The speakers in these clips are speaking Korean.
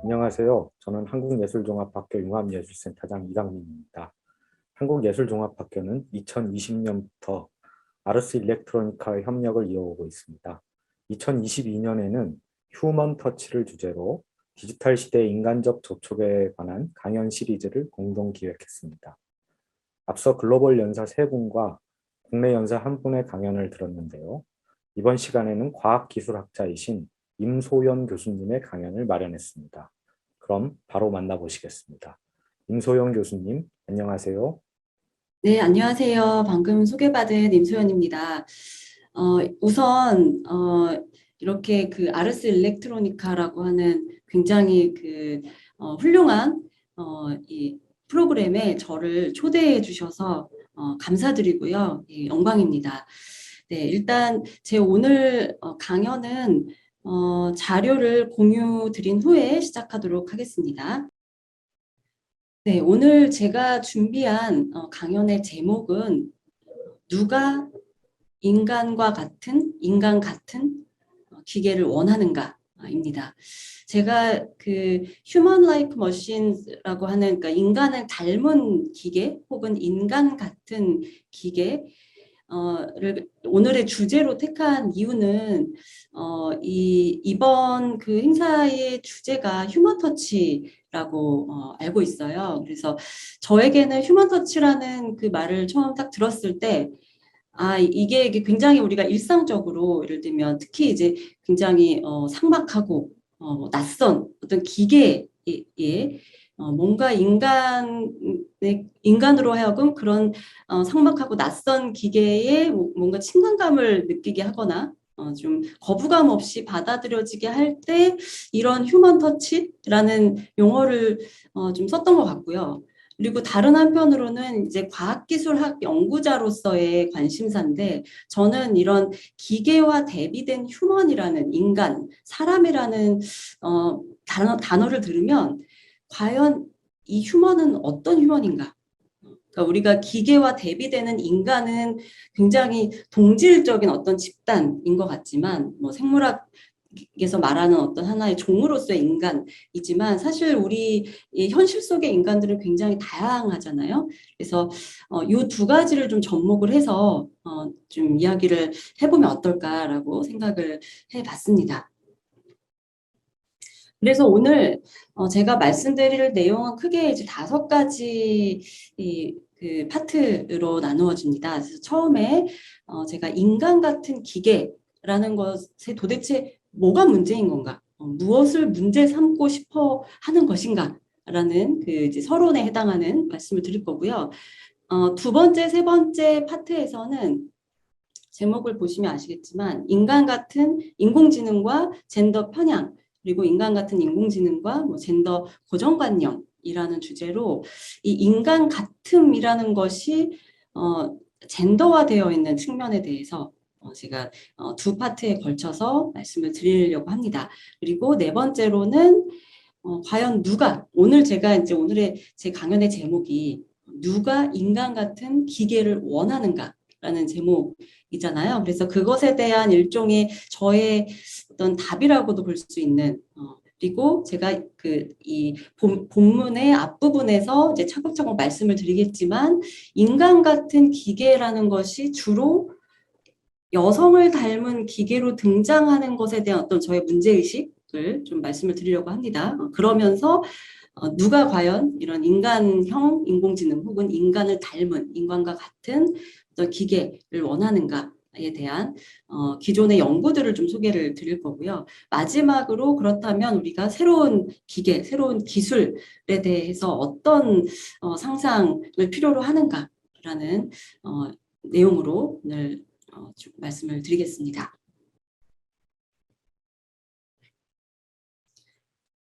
안녕하세요. 저는 한국예술종합학교 융합예술센터장 이강민입니다. 한국예술종합학교는 2020년부터 아르스 일렉트로니카의 협력을 이어오고 있습니다. 2022년에는 휴먼 터치를 주제로 디지털 시대의 인간적 접촉에 관한 강연 시리즈를 공동 기획했습니다. 앞서 글로벌 연사 3분과 국내 연사 1분의 강연을 들었는데요. 이번 시간에는 과학기술학자이신 임소연 교수님의 강연을 마련했습니다. 그럼 바로 만나보시겠습니다. 임소연 교수님, 안녕하세요. 네, 안녕하세요. 방금 소개받은 임소연입니다. 우선 이렇게 그 아르스 일렉트로니카라고 하는 굉장히 훌륭한 이 프로그램에 저를 초대해 주셔서 감사드리고요. 영광입니다. 네, 일단 제 오늘 강연은 자료를 공유 드린 후에 시작하도록 하겠습니다. 네, 오늘 제가 준비한 강연의 제목은 누가 인간 같은 기계를 원하는가입니다. 제가 그 휴먼 라이크 머신이라고 하는 그러니까 인간을 닮은 기계 혹은 인간 같은 기계 를 오늘의 주제로 택한 이유는 이번 그 행사의 주제가 휴먼 터치라고 알고 있어요. 그래서 저에게는 휴먼 터치라는 그 말을 처음 딱 들었을 때 이게 굉장히 우리가 일상적으로 예를 들면 특히 이제 굉장히 삭막하고 낯선 어떤 기계에 뭔가 인간으로 하여금 그런 삭막하고 낯선 기계에 뭔가 친근감을 느끼게 하거나 좀 거부감 없이 받아들여지게 할 때 이런 휴먼 터치라는 용어를 좀 썼던 것 같고요. 그리고 다른 한편으로는 이제 과학기술학 연구자로서의 관심사인데 저는 이런 기계와 대비된 휴먼이라는 인간, 사람이라는 단어를 들으면 과연 이 휴먼은 어떤 휴먼인가? 그러니까 우리가 기계와 대비되는 인간은 굉장히 동질적인 어떤 집단인 것 같지만 뭐 생물학에서 말하는 어떤 하나의 종으로서의 인간이지만 사실 우리 이 현실 속의 인간들은 굉장히 다양하잖아요. 그래서 이 두 가지를 좀 접목을 해서 좀 이야기를 해보면 어떨까라고 생각을 해봤습니다. 그래서 오늘 제가 말씀드릴 내용은 크게 이제 5가지 그 파트로 나누어집니다. 그래서 처음에 제가 인간 같은 기계라는 것에 도대체 뭐가 문제인 건가? 무엇을 문제 삼고 싶어 하는 것인가? 라는 그 이제 서론에 해당하는 말씀을 드릴 거고요. 두 번째, 세 번째 파트에서는 제목을 보시면 아시겠지만 인간 같은 인공지능과 젠더 편향 그리고 인간 같은 인공지능과 뭐 젠더 고정관념이라는 주제로 이 인간 같음이라는 것이 젠더화되어 있는 측면에 대해서 제가 두 파트에 걸쳐서 말씀을 드리려고 합니다. 그리고 네 번째로는 과연 누가 오늘의 제 강연의 제목이 누가 인간 같은 기계를 원하는가라는 제목이잖아요. 그래서 그것에 대한 일종의 저의 어떤 답이라고도 볼 수 있는 그리고 제가 이 본문의 앞부분에서 이제 차곡차곡 말씀을 드리겠지만 인간 같은 기계라는 것이 주로 여성을 닮은 기계로 등장하는 것에 대한 어떤 저의 문제의식을 좀 말씀을 드리려고 합니다. 그러면서 누가 과연 이런 인간형 인공지능 혹은 인간을 닮은 인간과 같은 어떤 기계를 원하는가에 대한 기존의 연구들을 좀 소개를 드릴 거고요. 마지막으로 그렇다면 우리가 새로운 기계, 새로운 기술에 대해서 어떤 상상을 필요로 하는가라는 내용으로 오늘 좀 말씀을 드리겠습니다.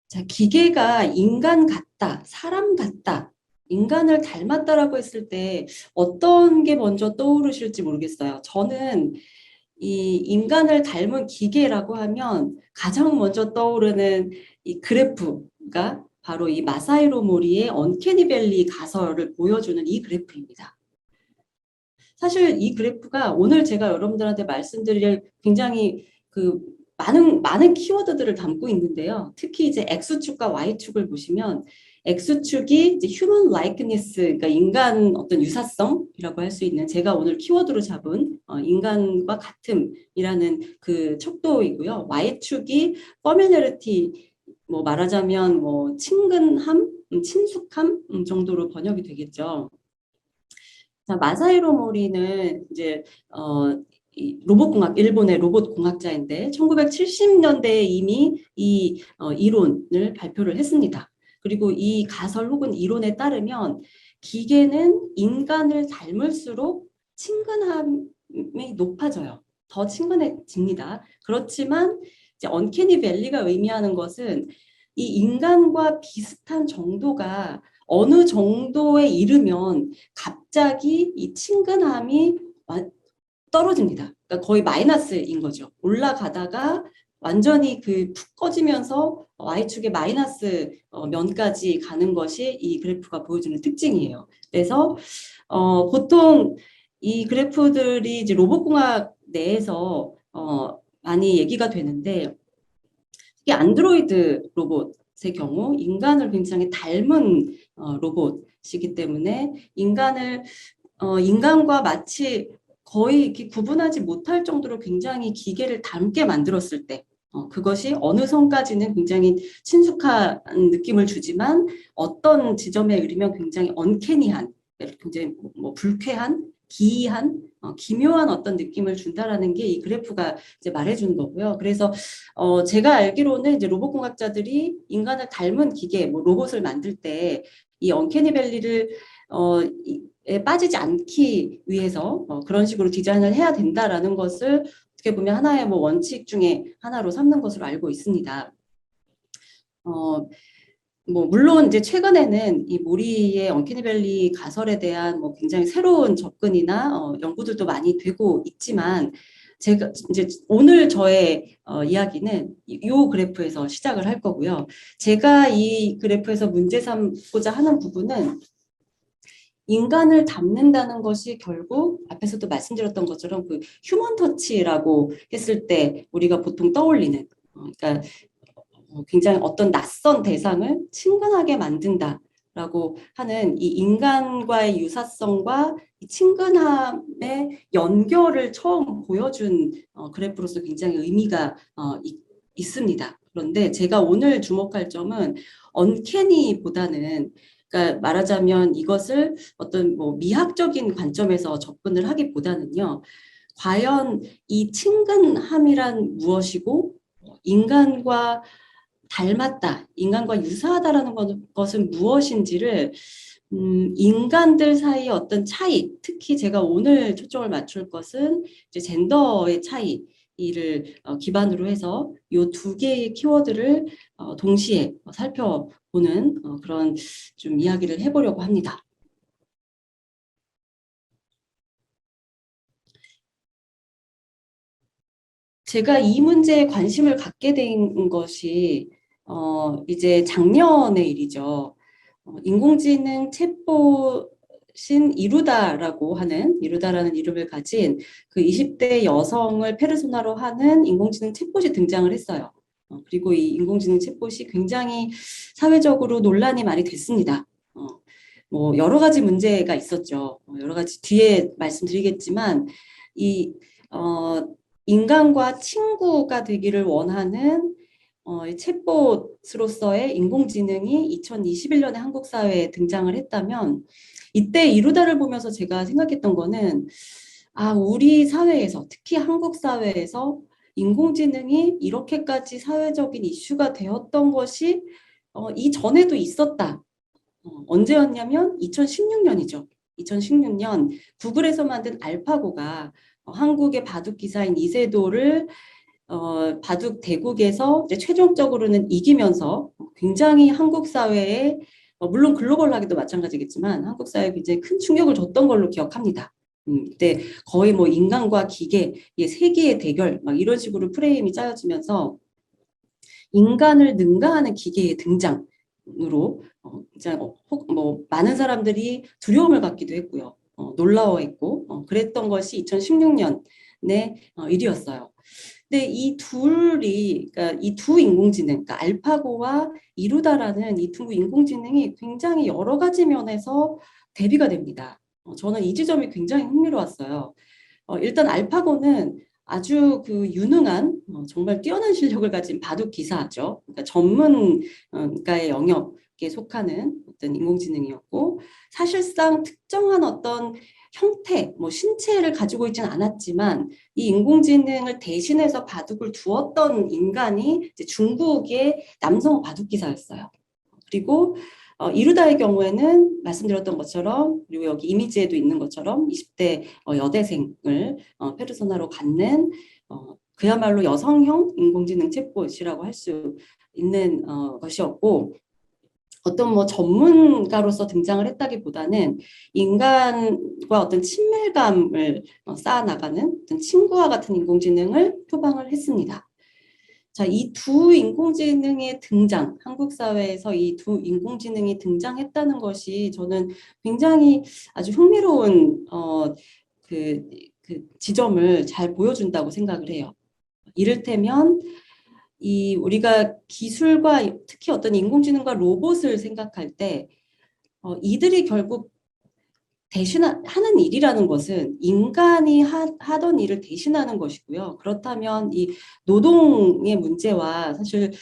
자, 기계가 인간 같다, 사람 같다, 인간을 닮았다라고 했을 때 어떤 게 먼저 떠오르실지 모르겠어요. 저는 이 인간을 닮은 기계라고 하면 가장 먼저 떠오르는 이 그래프가 바로 이 마사이로 모리의 언캐니 밸리 가설을 보여주는 이 그래프입니다. 사실 이 그래프가 오늘 제가 여러분들한테 말씀드릴 굉장히 많은 키워드들을 담고 있는데요. 특히 이제 X축과 Y축을 보시면 X축이 이제 human likeness, 그러니까 인간 어떤 유사성이라고 할 수 있는 제가 오늘 키워드로 잡은 인간과 같음이라는 그 척도이고요. Y축이 familiarity, 뭐 말하자면 뭐 친근함, 친숙함 정도로 번역이 되겠죠. 자, 마사히로 모리는 이제 이 로봇공학, 일본의 로봇공학자인데 1970년대에 이미 이 이론을 발표를 했습니다. 그리고 이 가설 혹은 이론에 따르면 기계는 인간을 닮을수록 친근함이 높아져요. 더 친근해집니다. 그렇지만 이제 언캐니 밸리가 의미하는 것은 이 인간과 비슷한 정도가 어느 정도에 이르면 갑자기 이 친근함이 떨어집니다. 그러니까 거의 마이너스인 거죠. 올라가다가 완전히 그 푹 꺼지면서 Y축의 마이너스 면까지 가는 것이 이 그래프가 보여주는 특징이에요. 그래서 보통 이 그래프들이 이제 로봇공학 내에서 많이 얘기가 되는데 특히 안드로이드 로봇의 경우 인간을 굉장히 닮은 로봇이기 때문에 인간과 마치 거의 이렇게 구분하지 못할 정도로 굉장히 기계를 닮게 만들었을 때 그것이 어느 선까지는 굉장히 친숙한 느낌을 주지만 어떤 지점에 이르면 굉장히 언캐니한, 굉장히 뭐 불쾌한, 기이한, 기묘한 어떤 느낌을 준다라는 게 이 그래프가 이제 말해주는 거고요. 그래서 제가 알기로는 이제 로봇공학자들이 인간을 닮은 기계, 뭐 로봇을 만들 때 이 언캐니 밸리를 빠지지 않기 위해서 그런 식으로 디자인을 해야 된다라는 것을 어떻게 보면 하나의 뭐 원칙 중에 하나로 삼는 것으로 알고 있습니다. 뭐 물론 이제 최근에는 이 모리의 언캐니 밸리 가설에 대한 뭐 굉장히 새로운 접근이나 연구들도 많이 되고 있지만 제가 이제 오늘 저의 이야기는 이 그래프에서 시작을 할 거고요. 제가 이 그래프에서 문제 삼고자 하는 부분은 인간을 닮는다는 것이 결국 앞에서도 말씀드렸던 것처럼 그 휴먼 터치라고 했을 때 우리가 보통 떠올리는 그러니까 굉장히 어떤 낯선 대상을 친근하게 만든다라고 하는 이 인간과의 유사성과 이 친근함의 연결을 처음 보여준 그래프로서 굉장히 의미가 있습니다. 그런데 제가 오늘 주목할 점은 언캐니보다는 그러니까 말하자면 이것을 어떤 뭐 미학적인 관점에서 접근을 하기보다는요. 과연 이 친근함이란 무엇이고 인간과 닮았다, 인간과 유사하다라는 것은 무엇인지를 인간들 사이의 어떤 차이, 특히 제가 오늘 초점을 맞출 것은 이제 젠더의 차이를 기반으로 해서 이 두 개의 키워드를 동시에 살펴보는 그런 좀 이야기를 해보려고 합니다. 제가 이 문제에 관심을 갖게 된 것이 이제 작년의 일이죠. 인공지능 챗봇인 이루다라는 이름을 가진 그 20대 여성을 페르소나로 하는 인공지능 챗봇이 등장을 했어요. 그리고 이 인공지능 챗봇이 굉장히 사회적으로 논란이 많이 됐습니다. 뭐 여러 가지 문제가 있었죠. 여러 가지 뒤에 말씀드리겠지만 이 인간과 친구가 되기를 원하는 챗봇으로서의 인공지능이 2021년에 한국 사회에 등장을 했다면 이때 이루다를 보면서 제가 생각했던 거는 우리 사회에서 특히 한국 사회에서 인공지능이 이렇게까지 사회적인 이슈가 되었던 것이 이전에도 있었다. 언제였냐면 2016년이죠. 2016년 구글에서 만든 알파고가 한국의 바둑 기사인 이세돌을 바둑 대국에서 이제 최종적으로는 이기면서 굉장히 한국 사회에 물론 글로벌하게도 마찬가지겠지만 한국 사회에 굉장히 큰 충격을 줬던 걸로 기억합니다. 그때 거의 뭐 인간과 기계의 세기의 대결 막 이런 식으로 프레임이 짜여지면서 인간을 능가하는 기계의 등장으로 뭐 많은 사람들이 두려움을 갖기도 했고요. 놀라워했고 그랬던 것이 2016년의 일이었어요. 근데 이 둘이, 그러니까 이 두 인공지능, 그러니까 알파고와 이루다라는 이 두 인공지능이 굉장히 여러 가지 면에서 대비가 됩니다. 저는 이 지점이 굉장히 흥미로웠어요. 일단 알파고는 아주 그 유능한 정말 뛰어난 실력을 가진 바둑 기사죠. 그러니까 전문가의 영역에 속하는 어떤 인공지능이었고 사실상 특정한 어떤 형태, 뭐 신체를 가지고 있지는 않았지만 이 인공지능을 대신해서 바둑을 두었던 인간이 이제 중국의 남성 바둑 기사였어요. 그리고 이루다의 경우에는 말씀드렸던 것처럼 그리고 여기 이미지에도 있는 것처럼 20대 여대생을 페르소나로 갖는 그야말로 여성형 인공지능 챗봇이라고 할 수 있는 것이었고 어떤 뭐 전문가로서 등장을 했다기보다는 인간과 어떤 친밀감을 쌓아나가는 어떤 친구와 같은 인공지능을 표방을 했습니다. 자, 이 두 인공지능의 등장, 한국 사회에서 이 두 인공지능이 등장했다는 것이 저는 굉장히 아주 흥미로운 그 지점을 잘 보여준다고 생각을 해요. 이를테면 이 우리가 기술과 특히 어떤 인공지능과 로봇을 생각할 때 이들이 결국 대신하는 일이라는 것은 인간이 하던 일을 대신하는 것이고요. 그렇다면 이 노동의 문제와 사실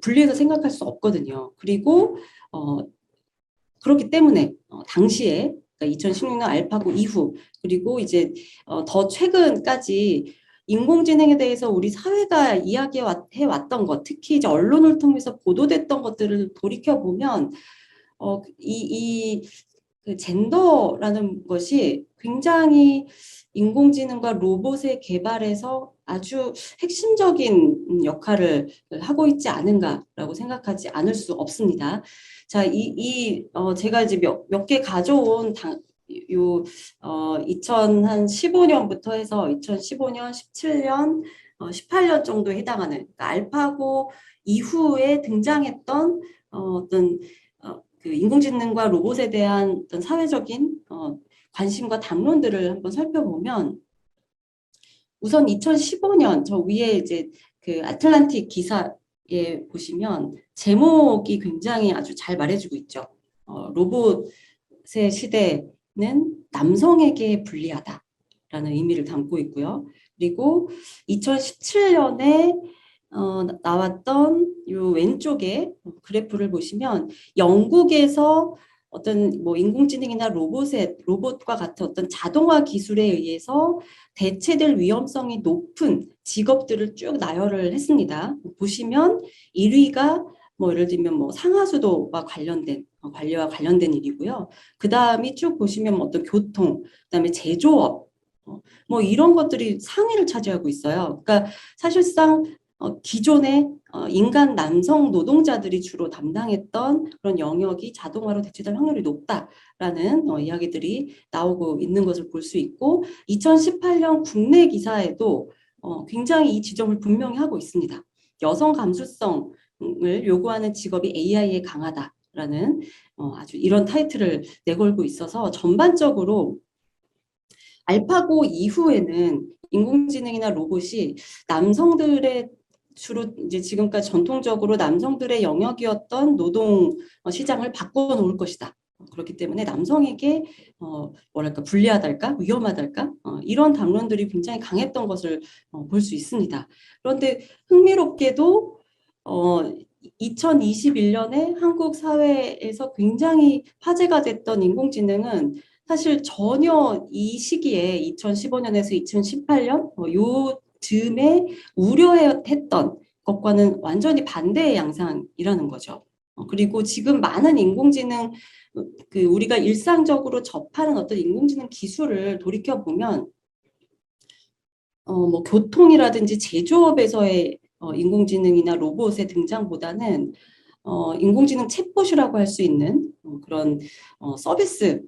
분리해서 생각할 수 없거든요. 그리고 그렇기 때문에 당시에 그러니까 2016년 알파고 이후 그리고 이제 더 최근까지 인공지능에 대해서 우리 사회가 이야기해 왔던 것, 특히 이제 언론을 통해서 보도됐던 것들을 돌이켜 보면 그 젠더라는 것이 굉장히 인공지능과 로봇의 개발에서 아주 핵심적인 역할을 하고 있지 않은가라고 생각하지 않을 수 없습니다. 자, 제가 이제 몇 개 가져온 2015년부터 해서 2015년, 17년, 18년 정도에 해당하는 그러니까 알파고 이후에 등장했던 어떤 그 인공지능과 로봇에 대한 어떤 사회적인 관심과 담론들을 한번 살펴보면 우선 2015년 저 위에 이제 그 아틀란틱 기사에 보시면 제목이 굉장히 아주 잘 말해주고 있죠. 로봇의 시대는 남성에게 불리하다라는 의미를 담고 있고요. 그리고 2017년에 나왔던 요 왼쪽에 그래프를 보시면 영국에서 어떤 뭐 인공지능이나 로봇과 같은 어떤 자동화 기술에 의해서 대체될 위험성이 높은 직업들을 쭉 나열을 했습니다. 보시면 1위가 뭐 예를 들면 뭐 상하수도와 관리와 관련된 일이고요. 그 다음이 쭉 보시면 뭐 어떤 교통, 그다음에 제조업, 뭐 이런 것들이 상위를 차지하고 있어요. 그러니까 사실상 기존의 인간 남성 노동자들이 주로 담당했던 그런 영역이 자동화로 대체될 확률이 높다라는 이야기들이 나오고 있는 것을 볼 수 있고 2018년 국내 기사에도 굉장히 이 지점을 분명히 하고 있습니다. 여성 감수성을 요구하는 직업이 AI에 강하다라는 아주 이런 타이틀을 내걸고 있어서 전반적으로 알파고 이후에는 인공지능이나 로봇이 남성들의 주로 이제 지금까지 전통적으로 남성들의 영역이었던 노동 시장을 바꿔놓을 것이다. 그렇기 때문에 남성에게 뭐랄까 불리하달까 위험하달까 이런 담론들이 굉장히 강했던 것을 볼 수 있습니다. 그런데 흥미롭게도 2021년에 한국 사회에서 굉장히 화제가 됐던 인공지능은 사실 전혀 이 시기에 2015년에서 2018년 요 즈음에 우려했던 것과는 완전히 반대의 양상이라는 거죠. 그리고 지금 많은 인공지능 그 우리가 일상적으로 접하는 어떤 인공지능 기술을 돌이켜 보면 뭐 교통이라든지 제조업에서의 인공지능이나 로봇의 등장보다는 인공지능 챗봇이라고 할 수 있는 그런 서비스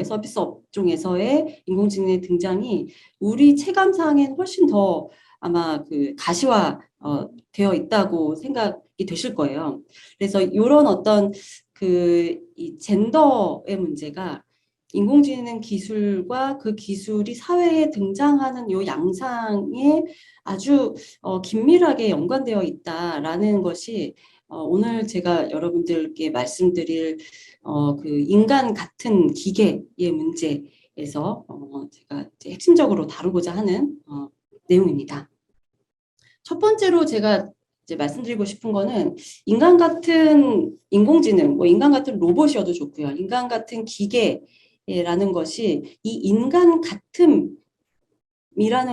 서비스 업종에서의 인공지능의 등장이 우리 체감상엔 훨씬 더 아마 그 가시화 되어 있다고 생각이 되실 거예요. 그래서 이런 어떤 이 젠더의 문제가 인공지능 기술과 그 기술이 사회에 등장하는 요 양상에 아주 긴밀하게 연관되어 있다라는 것이 오늘 제가 여러분들께 말씀드릴 그 인간 같은 기계의 문제에서 제가 이제 핵심적으로 다루고자 하는 내용입니다. 첫 번째로 제가 이제 말씀드리고 싶은 거는 인간 같은 인공지능, 뭐 인간 같은 로봇이어도 좋고요. 인간 같은 기계라는 것이 이 인간 같음이라는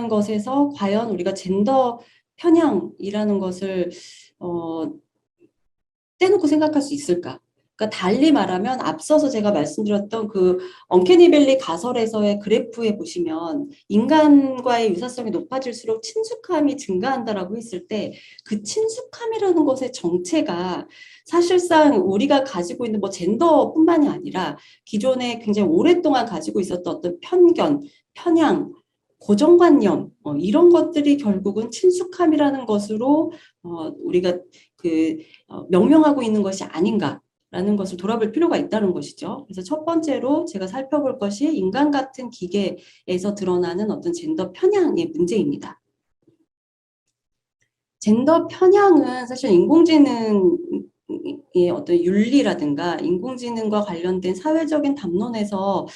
것에서 과연 우리가 젠더 편향이라는 것을 떼놓고 생각할 수 있을까? 그러니까 달리 말하면 앞서서 제가 말씀드렸던 그 언캐니밸리 가설에서의 그래프에 보시면 인간과의 유사성이 높아질수록 친숙함이 증가한다라고 했을 때 그 친숙함이라는 것의 정체가 사실상 우리가 가지고 있는 뭐 젠더뿐만이 아니라 기존에 굉장히 오랫동안 가지고 있었던 어떤 편견, 편향, 고정관념 이런 것들이 결국은 친숙함이라는 것으로 우리가 명명하고 있는 것이 아닌가라는 것을 돌아볼 필요가 있다는 것이죠. 그래서 첫 번째로 제가 살펴볼 것이 인간 같은 기계에서 드러나는 어떤 젠더 편향의 문제입니다. 젠더 편향은 사실 인공지능의 어떤 윤리라든가 인공지능과 관련된 사회적인 담론에서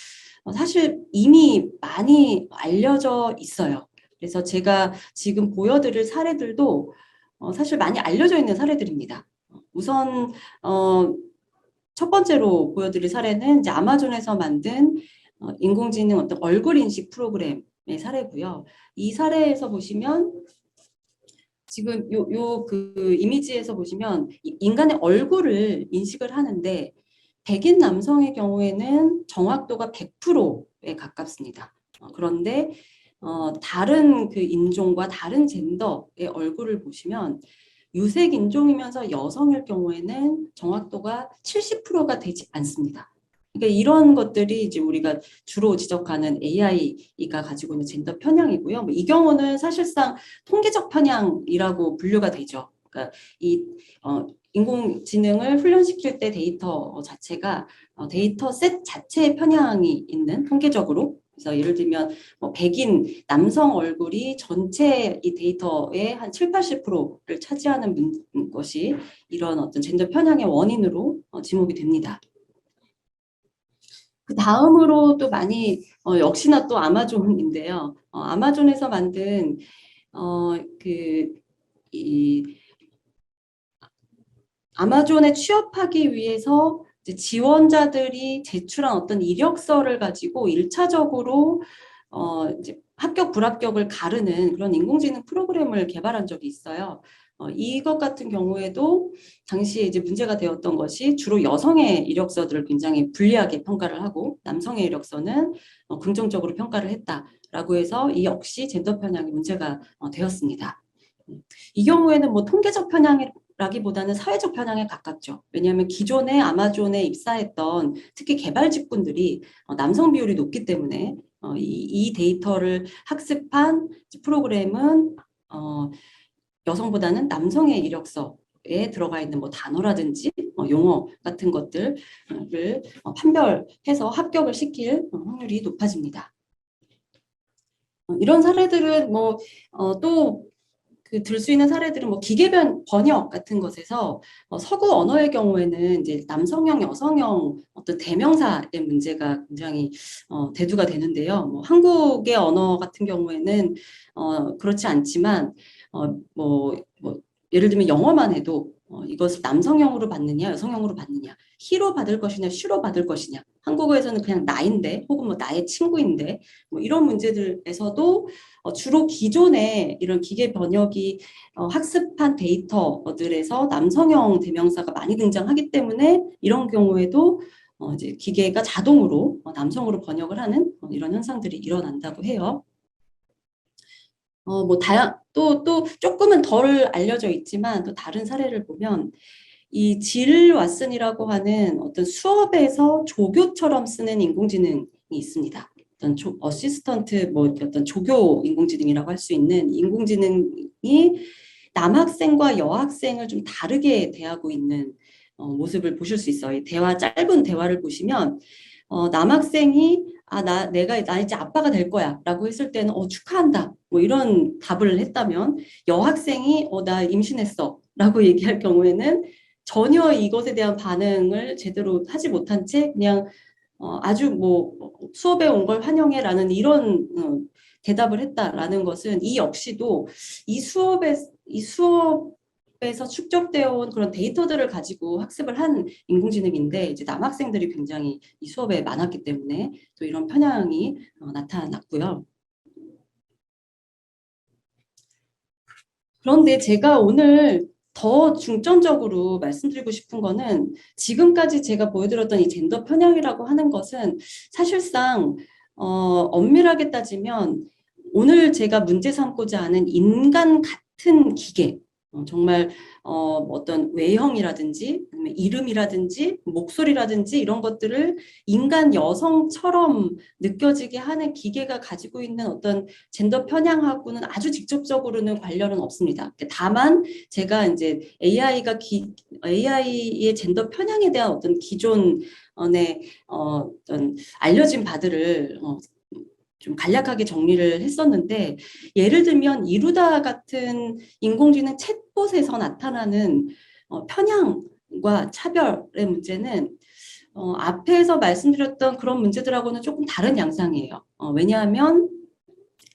사실 이미 많이 알려져 있어요. 그래서 제가 지금 보여드릴 사례들도 사실 많이 알려져 있는 사례들입니다. 우선 첫 번째로 보여드릴 사례는 이제 아마존에서 만든 인공지능 어떤 얼굴 인식 프로그램의 사례고요. 이 사례에서 보시면 지금 그 이미지에서 보시면 인간의 얼굴을 인식을 하는데 백인 남성의 경우에는 정확도가 100%에 가깝습니다. 그런데 다른 그 인종과 다른 젠더의 얼굴을 보시면 유색 인종이면서 여성일 경우에는 정확도가 70%가 되지 않습니다. 그러니까 이런 것들이 이제 우리가 주로 지적하는 AI가 가지고 있는 젠더 편향이고요. 이 경우는 사실상 통계적 편향이라고 분류가 되죠. 그러니까 이 인공지능을 훈련시킬 때 데이터 자체가 데이터 셋 자체의 편향이 있는 통계적으로 그래서 예를 들면 백인 남성 얼굴이 전체 이 데이터의 한 7, 80%를 차지하는 것이 이런 어떤 젠더 편향의 원인으로 지목이 됩니다. 그 다음으로 또 많이 역시나 또 아마존인데요. 아마존에서 만든 이 아마존에 취업하기 위해서 지원자들이 제출한 어떤 이력서를 가지고 1차적으로 이제 합격 불합격을 가르는 그런 인공지능 프로그램을 개발한 적이 있어요. 이것 같은 경우에도 당시에 이제 문제가 되었던 것이 주로 여성의 이력서들을 굉장히 불리하게 평가를 하고 남성의 이력서는 긍정적으로 평가를 했다라고 해서 이 역시 젠더 편향이 문제가 되었습니다. 이 경우에는 뭐 통계적 편향이라기보다는 사회적 편향에 가깝죠. 왜냐하면 기존에 아마존에 입사했던 특히 개발 직군들이 남성 비율이 높기 때문에 이 데이터를 학습한 프로그램은 여성보다는 남성의 이력서에 들어가 있는 뭐 단어라든지 용어 같은 것들을 판별해서 합격을 시킬 확률이 높아집니다. 이런 사례들은 또 들 수 있는 사례들은 뭐 기계 번역 같은 것에서 서구 언어의 경우에는 이제 남성형, 여성형 어떤 대명사의 문제가 굉장히 대두가 되는데요. 뭐 한국의 언어 같은 경우에는 그렇지 않지만 예를 들면 영어만 해도 이것을 남성형으로 받느냐, 여성형으로 받느냐, 히로 받을 것이냐, 슈로 받을 것이냐. 한국어에서는 그냥 나인데, 혹은 뭐 나의 친구인데, 뭐 이런 문제들에서도 주로 기존에 이런 기계 번역이 학습한 데이터들에서 남성형 대명사가 많이 등장하기 때문에 이런 경우에도 이제 기계가 자동으로 남성으로 번역을 하는 이런 현상들이 일어난다고 해요. 또 조금은 덜 알려져 있지만 또 다른 사례를 보면 이 질 왓슨이라고 하는 어떤 수업에서 조교처럼 쓰는 인공지능이 있습니다. 어떤 어시스턴트 어떤 조교 인공지능이라고 할 수 있는 인공지능이 남학생과 여학생을 좀 다르게 대하고 있는 모습을 보실 수 있어요. 짧은 대화를 보시면 남학생이 나 이제 아빠가 될 거야 라고 했을 때는 축하한다 뭐 이런 답을 했다면, 여학생이 나 임신했어 라고 얘기할 경우에는 전혀 이것에 대한 반응을 제대로 하지 못한 채 그냥 아주 뭐 수업에 온 걸 환영해라는 이런 대답을 했다라는 것은, 이 역시도 이 수업에서 축적되어 온 그런 데이터들을 가지고 학습을 한 인공지능인데, 이제 남학생들이 굉장히 이 수업에 많았기 때문에 또 이런 편향이 나타났고요. 그런데 제가 오늘 더 중점적으로 말씀드리고 싶은 거는, 지금까지 제가 보여드렸던 이 젠더 편향이라고 하는 것은 사실상 엄밀하게 따지면 오늘 제가 문제 삼고자 하는 인간 같은 기계, 정말 어떤 외형이라든지 아니면 이름이라든지 목소리라든지 이런 것들을 인간 여성처럼 느껴지게 하는 기계가 가지고 있는 어떤 젠더 편향하고는 아주 직접적으로는 관련은 없습니다. 다만 제가 이제 AI의 젠더 편향에 대한 어떤 기존의 어떤 알려진 바들을 좀 간략하게 정리를 했었는데, 예를 들면 이루다 같은 인공지능 챗봇에서 나타나는 편향과 차별의 문제는 앞에서 말씀드렸던 그런 문제들하고는 조금 다른 양상이에요. 왜냐하면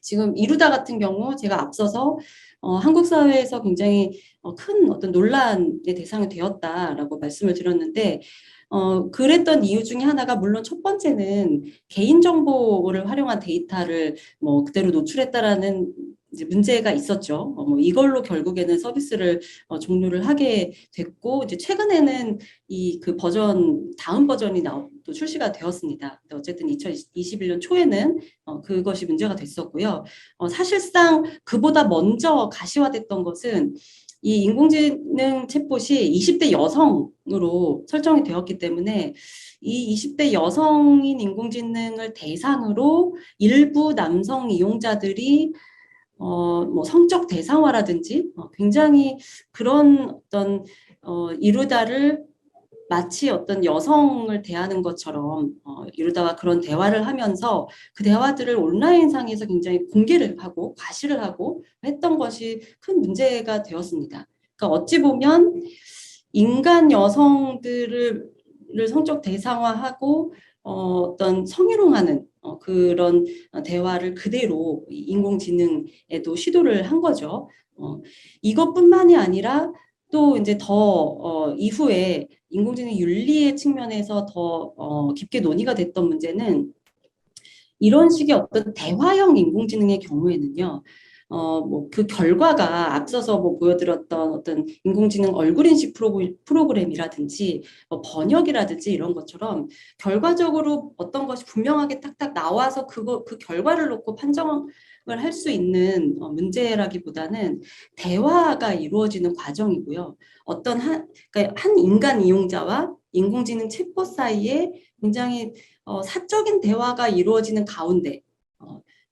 지금 이루다 같은 경우 제가 앞서서 한국 사회에서 굉장히 큰 어떤 논란의 대상이 되었다라고 말씀을 드렸는데, 그랬던 이유 중에 하나가, 물론 첫 번째는 개인정보를 활용한 데이터를 뭐 그대로 노출했다라는 이제 문제가 있었죠. 뭐 이걸로 결국에는 서비스를 종료를 하게 됐고, 이제 최근에는 이 그 다음 버전이 또 출시가 되었습니다. 근데 어쨌든 2021년 초에는 그것이 문제가 됐었고요. 사실상 그보다 먼저 가시화됐던 것은, 이 인공지능 챗봇이 20대 여성으로 설정이 되었기 때문에, 이 20대 여성인 인공지능을 대상으로 일부 남성 이용자들이 뭐 성적 대상화라든지 굉장히 그런 어떤 이루다를 마치 어떤 여성을 대하는 것처럼 이루다가 그런 대화를 하면서 그 대화들을 온라인상에서 굉장히 공개를 하고 과시를 하고 했던 것이 큰 문제가 되었습니다. 그러니까 어찌 보면 인간 여성들을 성적 대상화하고 어떤 성희롱하는 그런 대화를 그대로 인공지능에도 시도를 한 거죠. 이것뿐만이 아니라 또 이제 더 이후에 인공지능 윤리의 측면에서 더 깊게 논의가 됐던 문제는, 이런 식의 어떤 대화형 인공지능의 경우에는요, 뭐 그 결과가 앞서서 뭐 보여드렸던 어떤 인공지능 얼굴 인식 프로그램이라든지 번역이라든지 이런 것처럼 결과적으로 어떤 것이 분명하게 딱딱 나와서 그 결과를 놓고 판정을 할 수 있는 문제라기보다는 대화가 이루어지는 과정이고요. 그러니까 한 인간 이용자와 인공지능 챗봇 사이에 굉장히 사적인 대화가 이루어지는 가운데,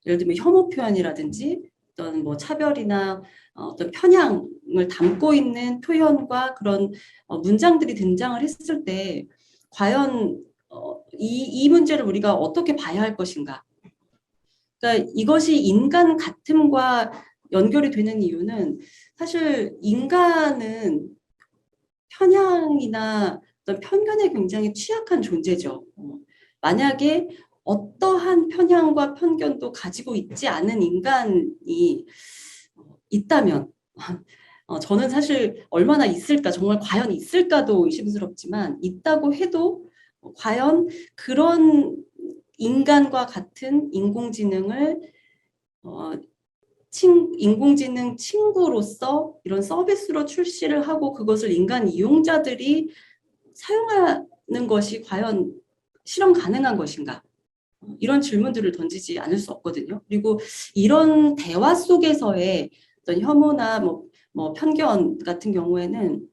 예를 들면 혐오 표현이라든지 어떤 뭐 차별이나 어떤 편향을 담고 있는 표현과 그런 문장들이 등장을 했을 때, 과연 이 문제를 우리가 어떻게 봐야 할 것인가. 그러니까 이것이 인간 같음과 연결이 되는 이유는, 사실 인간은 편향이나 어떤 편견에 굉장히 취약한 존재죠. 만약에 어떠한 편향과 편견도 가지고 있지 않은 인간이 있다면, 저는 사실 얼마나 있을까, 정말 과연 있을까도 의심스럽지만, 있다고 해도 과연 그런 인간과 같은 인공지능을 인공지능 친구로서 이런 서비스로 출시를 하고 그것을 인간 이용자들이 사용하는 것이 과연 실현 가능한 것인가? 이런 질문들을 던지지 않을 수 없거든요. 그리고 이런 대화 속에서의 어떤 혐오나 뭐 편견 같은 경우에는,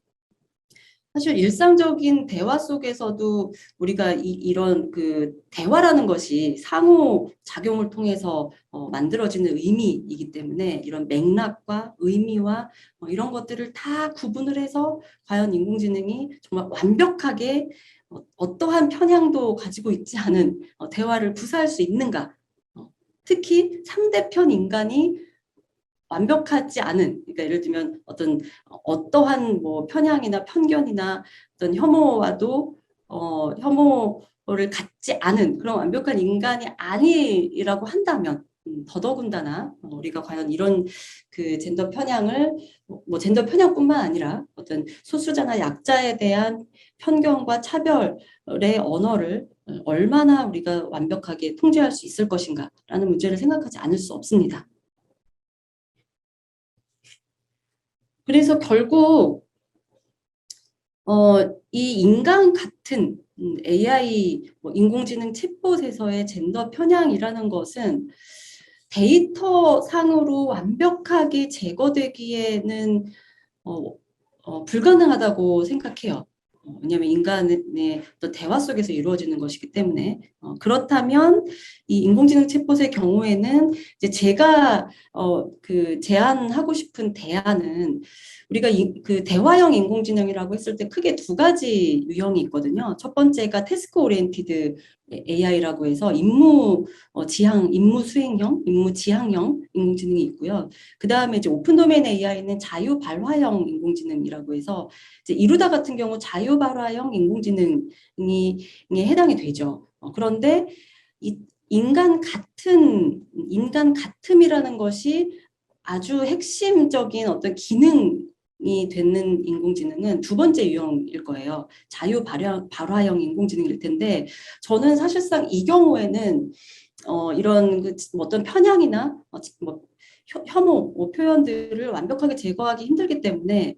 사실 일상적인 대화 속에서도 우리가 이런 그 대화라는 것이 상호 작용을 통해서 만들어지는 의미이기 때문에, 이런 맥락과 의미와 이런 것들을 다 구분을 해서 과연 인공지능이 정말 완벽하게 어떠한 편향도 가지고 있지 않은 대화를 구사할 수 있는가? 특히 상대편 인간이 완벽하지 않은, 그러니까 예를 들면 어떠한 뭐 편향이나 편견이나 어떤 혐오와도 혐오를 갖지 않은 그런 완벽한 인간이 아니라고 한다면 더더군다나 우리가 과연 이런 그 젠더 편향을 뭐 젠더 편향뿐만 아니라 어떤 소수자나 약자에 대한 편견과 차별의 언어를 얼마나 우리가 완벽하게 통제할 수 있을 것인가라는 문제를 생각하지 않을 수 없습니다. 그래서 결국 이 인간 같은 AI, 뭐 인공지능 챗봇에서의 젠더 편향이라는 것은 데이터 상으로 완벽하게 제거되기에는 불가능하다고 생각해요. 왜냐하면 인간의 또 대화 속에서 이루어지는 것이기 때문에 그렇다면 이 인공지능 챗봇의 경우에는 이제 제가 그 제안하고 싶은 대안은 우리가 그 대화형 인공지능이라고 했을 때 크게 두 가지 유형이 있거든요. 첫 번째가 태스크 오리엔티드 AI라고 해서 임무 수행형, 임무 지향형 인공지능이 있고요. 그 다음에 이제 오픈 도메인 AI는 자유 발화형 인공지능이라고 해서 이제 이루다 같은 경우 자유 발화형 인공지능이 해당이 되죠. 그런데 이 인간 같음이라는 것이 아주 핵심적인 어떤 기능이 되는 인공지능은 두 번째 유형일 거예요. 자유 발화형 인공지능일 텐데 저는 사실상 이 경우에는 이런 어떤 편향이나 뭐 혐오 표현들을 완벽하게 제거하기 힘들기 때문에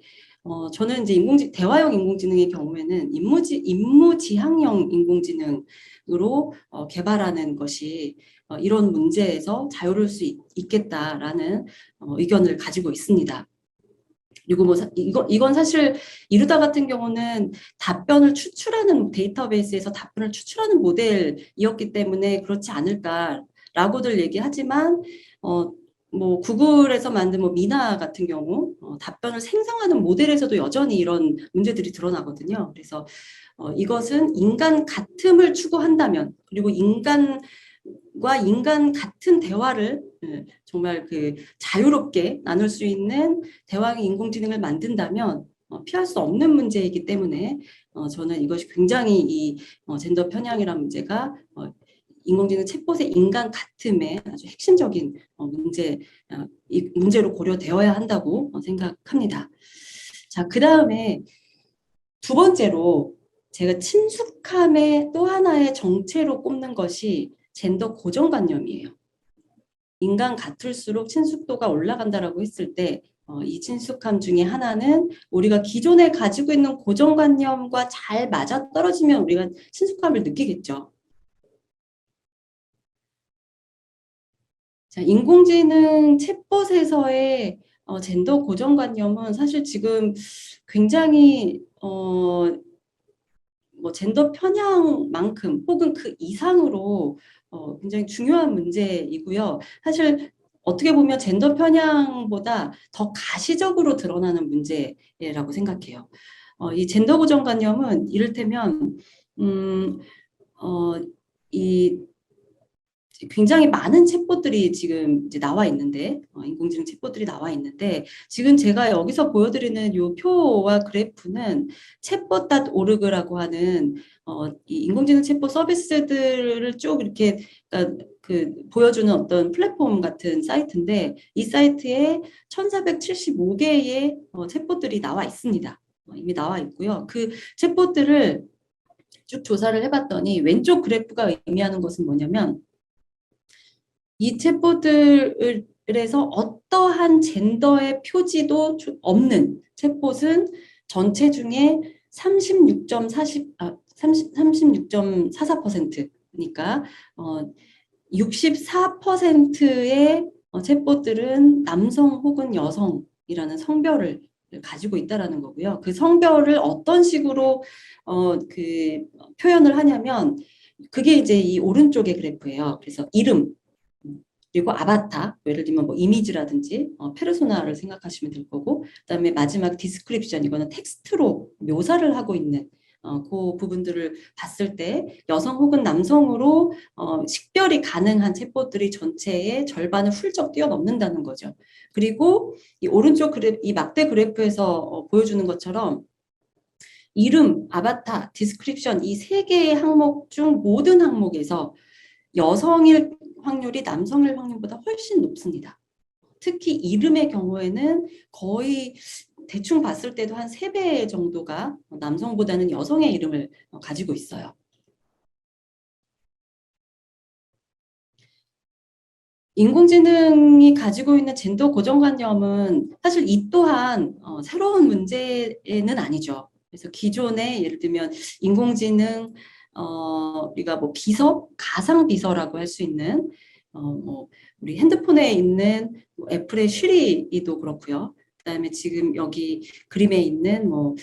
저는 이제 대화형 인공지능의 경우에는 임무지향형 인공지능으로 개발하는 것이 이런 문제에서 자유로울 수 있겠다라는 의견을 가지고 있습니다. 그리고 뭐 이건 사실 이루다 같은 경우는 답변을 추출하는 데이터베이스에서 답변을 추출하는 모델이었기 때문에 그렇지 않을까라고들 얘기하지만 뭐 구글에서 만든 뭐 미나 같은 경우 답변을 생성하는 모델에서도 여전히 이런 문제들이 드러나거든요. 그래서 이것은 인간 같음을 추구한다면 그리고 인간과 인간 같은 대화를 정말 그 자유롭게 나눌 수 있는 대화형 인공지능을 만든다면 피할 수 없는 문제이기 때문에 저는 이것이 굉장히 이 젠더 편향이라는 문제가 인공지능 챗봇의 인간 같음의 아주 핵심적인 이 문제로 고려되어야 한다고 생각합니다. 자, 그 다음에 두 번째로 제가 친숙함의 또 하나의 정체로 꼽는 것이 젠더 고정관념이에요. 인간 같을수록 친숙도가 올라간다라고 했을 때 이 친숙함 중에 하나는 우리가 기존에 가지고 있는 고정관념과 잘 맞아떨어지면 우리가 친숙함을 느끼겠죠. 자, 인공지능 챗봇에서의 젠더 고정관념은 사실 지금 굉장히 뭐 젠더 편향만큼 혹은 그 이상으로 굉장히 중요한 문제이고요. 사실 어떻게 보면 젠더 편향보다 더 가시적으로 드러나는 문제라고 생각해요. 이 젠더 고정관념은 이를테면 이 굉장히 많은 챗봇들이 지금 이제 나와 있는데 인공지능 챗봇들이 나와 있는데 지금 제가 여기서 보여드리는 이 표와 그래프는 chatbot.org라고 하는 이 인공지능 챗봇 서비스들을 쭉 이렇게 그러니까 그 보여주는 어떤 플랫폼 같은 사이트인데 이 사이트에 1475개의 챗봇들이 나와 있습니다. 이미 나와 있고요. 그 챗봇들을 쭉 조사를 해봤더니 왼쪽 그래프가 의미하는 것은 뭐냐면 이 챗봇들에서 어떠한 젠더의 표지도 없는 챗봇은 전체 중에 36.44%니까 64%의 챗봇들은 남성 혹은 여성이라는 성별을 가지고 있다라는 거고요. 그 성별을 어떤 식으로 그 표현을 하냐면 그게 이제 이 오른쪽의 그래프예요. 그래서 이름 그리고 아바타, 예를 들면 뭐 이미지라든지 페르소나를 생각하시면 될 거고 그다음에 마지막 디스크립션 이거는 텍스트로 묘사를 하고 있는 그 부분들을 봤을 때 여성 혹은 남성으로 식별이 가능한 챗봇들이 전체의 절반을 훌쩍 뛰어넘는다는 거죠. 그리고 이 오른쪽 그래프, 이 막대 그래프에서 보여주는 것처럼 이름, 아바타, 디스크립션 이 세 개의 항목 중 모든 항목에서 여성일 확률이 남성일 확률보다 훨씬 높습니다. 특히 이름의 경우에는 거의 대충 봤을 때도 한 3배 정도가 남성보다는 여성의 이름을 가지고 있어요. 인공지능이 가지고 있는 젠더 고정관념은 사실 이 또한 새로운 문제는 아니죠. 그래서 기존에 예를 들면 인공지능 우리가 뭐 비서, 가상 비서라고 할 수 있는 뭐 우리 핸드폰에 있는 뭐 애플의 쉬리도 그렇고요. 그다음에 지금 여기 그림에 있는 뭐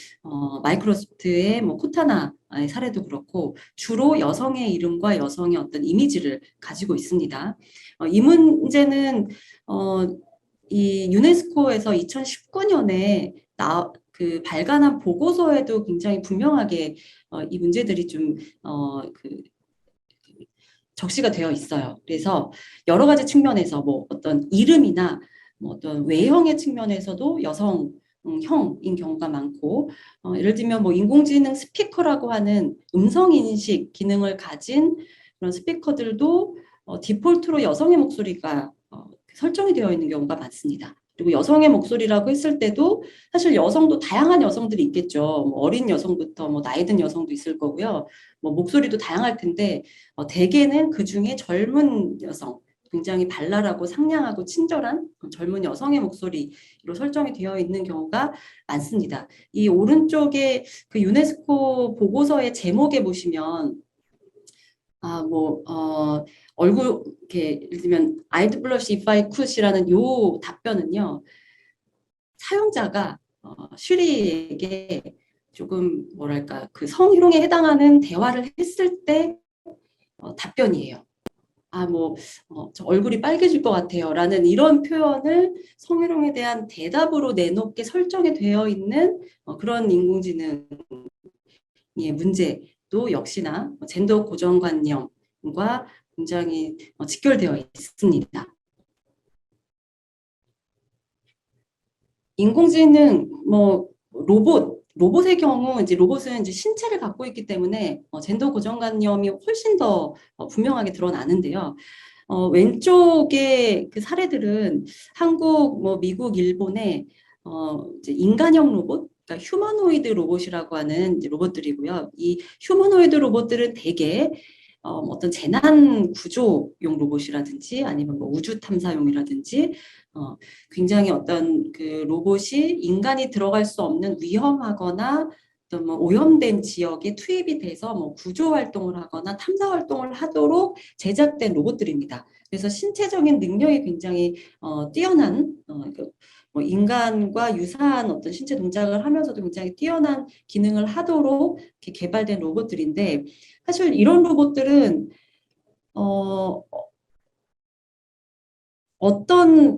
마이크로소프트의 뭐 코타나의 사례도 그렇고 주로 여성의 이름과 여성의 어떤 이미지를 가지고 있습니다. 이 문제는 이 유네스코에서 2019년에 그 발간한 보고서에도 굉장히 분명하게 이 문제들이 좀 적시가 되어 있어요. 그래서 여러 가지 측면에서 뭐 어떤 이름이나 뭐 어떤 외형의 측면에서도 여성형인 경우가 많고, 예를 들면 뭐 인공지능 스피커라고 하는 음성 인식 기능을 가진 그런 스피커들도 디폴트로 여성의 목소리가 설정이 되어 있는 경우가 많습니다. 그리고 여성의 목소리라고 했을 때도 사실 여성도 다양한 여성들이 있겠죠. 뭐 어린 여성부터 뭐 나이 든 여성도 있을 거고요. 뭐 목소리도 다양할 텐데 대개는 그 중에 젊은 여성, 굉장히 발랄하고 상냥하고 친절한 젊은 여성의 목소리로 설정이 되어 있는 경우가 많습니다. 이 오른쪽에 그 유네스코 보고서의 제목에 보시면 얼굴 이렇게 예를 들면 I'd blush if I could이라는 요 답변은요. 사용자가 슈리에게 조금 뭐랄까 그 성희롱에 해당하는 대화를 했을 때 답변이에요. 저 얼굴이 빨개질 것 같아요. 라는 이런 표현을 성희롱에 대한 대답으로 내놓게 설정이 되어 있는 그런 인공지능의 문제도 역시나 젠더 고정관념과 굉장히 직결되어 있습니다. 인공지능, 로봇의 경우 이제 로봇은 이제 신체를 갖고 있기 때문에 젠더 고정관념이 훨씬 더 분명하게 드러나는데요. 왼쪽의 그 사례들은 한국, 뭐 미국, 일본의 이제 인간형 로봇, 그러니까 휴머노이드 로봇이라고 하는 이제 로봇들이고요. 이 휴머노이드 로봇들은 대개 어떤 재난 구조용 로봇이라든지 아니면 뭐 우주 탐사용이라든지 굉장히 어떤 그 로봇이 인간이 들어갈 수 없는 위험하거나 또 뭐 오염된 지역에 투입이 돼서 뭐 구조 활동을 하거나 탐사 활동을 하도록 제작된 로봇들입니다. 그래서 신체적인 능력이 굉장히 뛰어난 뭐 인간과 유사한 어떤 신체 동작을 하면서도 굉장히 뛰어난 기능을 하도록 이렇게 개발된 로봇들인데 사실 이런 로봇들은 어떤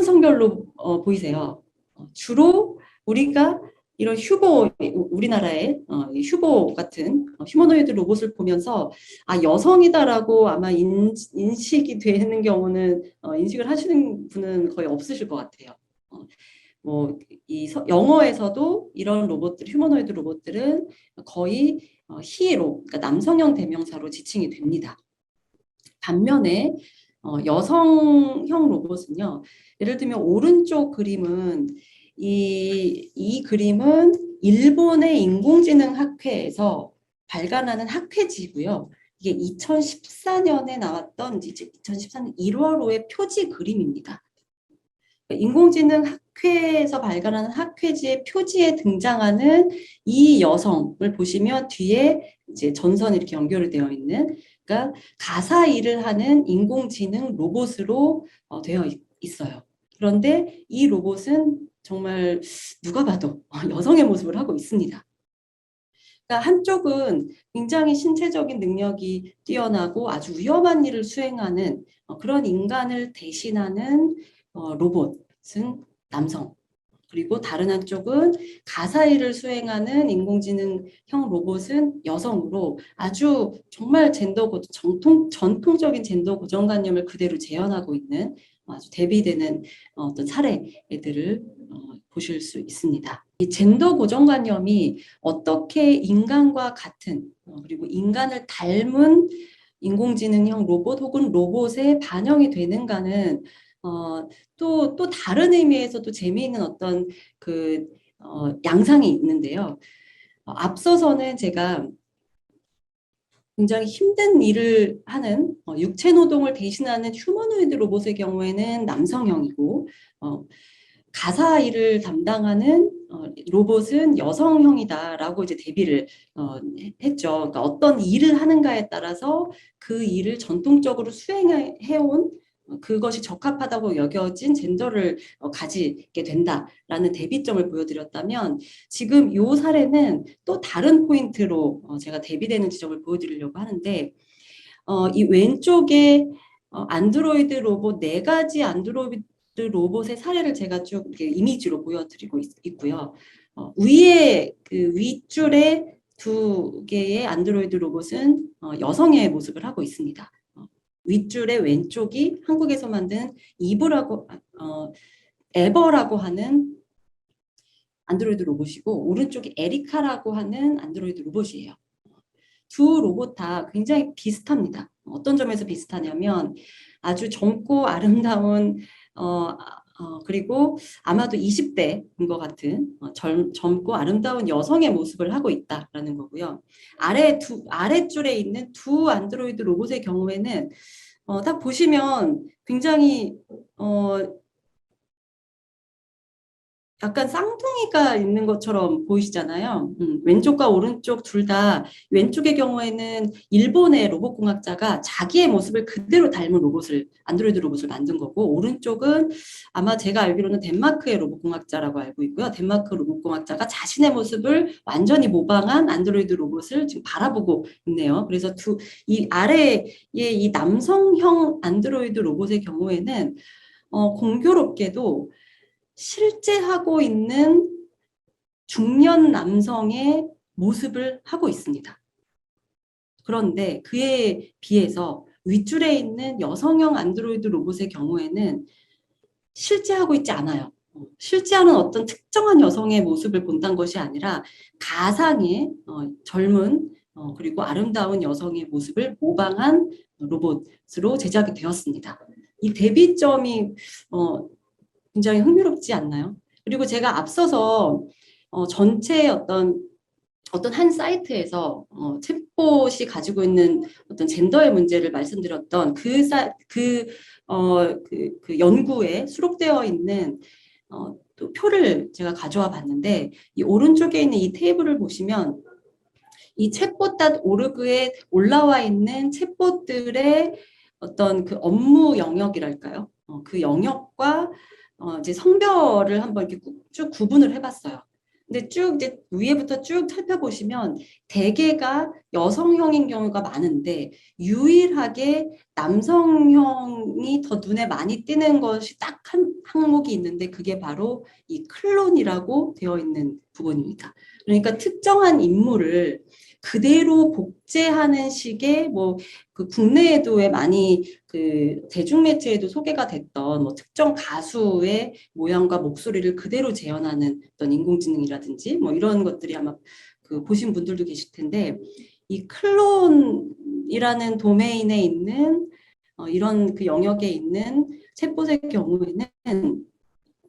성별로 보이세요? 주로 우리가 이런 우리나라의 휴보 같은 휴머노이드 로봇을 보면서 여성이다라고 아마 인식이 되는 경우는 인식을 하시는 분은 거의 없으실 것 같아요. 영어에서도 이런 로봇들, 휴머노이드 로봇들은 거의 히로, 그러니까 남성형 대명사로 지칭이 됩니다. 반면에 여성형 로봇은요. 예를 들면 오른쪽 그림은 이 그림은 일본의 인공지능 학회에서 발간하는 학회지고요. 이게 2014년에 나왔던 이제 2014년 1월호의 표지 그림입니다. 인공지능 학회에서 발간하는 학회지의 표지에 등장하는 이 여성을 보시면 뒤에 이제 전선이 이렇게 연결이 되어 있는 그러니까 가사 일을 하는 인공지능 로봇으로 되어 있어요. 그런데 이 로봇은 정말 누가 봐도 여성의 모습을 하고 있습니다. 그러니까 한쪽은 굉장히 신체적인 능력이 뛰어나고 아주 위험한 일을 수행하는 그런 인간을 대신하는 로봇은 남성. 그리고 다른 한쪽은 가사 일을 수행하는 인공지능형 로봇은 여성으로 아주 정말 전통적인 젠더 고정관념을 그대로 재현하고 있는 아주 대비되는 어떤 사례들을 보실 수 있습니다. 이 젠더 고정관념이 어떻게 인간과 같은 그리고 인간을 닮은 인공지능형 로봇 혹은 로봇에 반영이 되는가는 또 다른 의미에서도 재미있는 어떤 양상이 있는데요. 앞서서는 제가 굉장히 힘든 일을 하는 육체 노동을 대신하는 휴머노이드 로봇의 경우에는 남성형이고 가사 일을 담당하는 로봇은 여성형이다라고 이제 대비를 했죠. 그러니까 어떤 일을 하는가에 따라서 그 일을 전통적으로 수행해온 그것이 적합하다고 여겨진 젠더를 가지게 된다라는 대비점을 보여드렸다면 지금 이 사례는 또 다른 포인트로 제가 대비되는 지점을 보여드리려고 하는데 이 왼쪽에 안드로이드 로봇 4가지 안드로이드 로봇의 사례를 제가 쭉 이렇게 이미지로 보여드리고 있고요. 위에 그 윗줄에 2개의 안드로이드 로봇은 여성의 모습을 하고 있습니다. 윗줄의 왼쪽이 한국에서 만든 에버라고 하는 안드로이드 로봇이고 오른쪽이 에리카라고 하는 안드로이드 로봇이에요. 두 로봇 다 굉장히 비슷합니다. 어떤 점에서 비슷하냐면 아주 젊고 아름다운 그리고 아마도 20대인 것 같은 젊고 아름다운 여성의 모습을 하고 있다라는 거고요. 아래줄에 있는 두 안드로이드 로봇의 경우에는 딱 보시면 굉장히 약간 쌍둥이가 있는 것처럼 보이시잖아요. 왼쪽과 오른쪽 둘 다 왼쪽의 경우에는 일본의 로봇공학자가 자기의 모습을 그대로 닮은 안드로이드 로봇을 만든 거고 오른쪽은 아마 제가 알기로는 덴마크의 로봇공학자라고 알고 있고요. 덴마크 로봇공학자가 자신의 모습을 완전히 모방한 안드로이드 로봇을 지금 바라보고 있네요. 그래서 이 아래의 이 남성형 안드로이드 로봇의 경우에는 공교롭게도 실제 하고 있는 중년 남성의 모습을 하고 있습니다. 그런데 그에 비해서 윗줄에 있는 여성형 안드로이드 로봇의 경우에는 실제 하고 있지 않아요. 실제 하는 어떤 특정한 여성의 모습을 본다는 것이 아니라 가상의 젊은 그리고 아름다운 여성의 모습을 모방한 로봇으로 제작이 되었습니다. 이 대비점이 굉장히 흥미롭지 않나요? 그리고 제가 앞서서 전체 어떤 한 사이트에서 챗봇이 가지고 있는 어떤 젠더의 문제를 말씀드렸던 그 연구에 수록되어 있는 또 표를 제가 가져와 봤는데 이 오른쪽에 있는 이 테이블을 보시면 이 챗봇.org에 올라와 있는 챗봇들의 어떤 그 업무 영역이랄까요? 그 영역과 이제 성별을 한번 이렇게 쭉 구분을 해봤어요. 근데 쭉 이제 위에부터 쭉 살펴보시면 대개가 여성형인 경우가 많은데 유일하게 남성형이 더 눈에 많이 띄는 것이 딱 한 항목이 있는데 그게 바로 이 클론이라고 되어 있는 부분입니다. 그러니까 특정한 인물을 그대로 복제하는 식의 그 국내에도 많이 그 대중매체에도 소개가 됐던 특정 가수의 모양과 목소리를 그대로 재현하는 어떤 인공지능이라든지 이런 것들이 아마 그 보신 분들도 계실 텐데 이 클론이라는 도메인에 있는 이런 그 영역에 있는 챗봇의 경우에는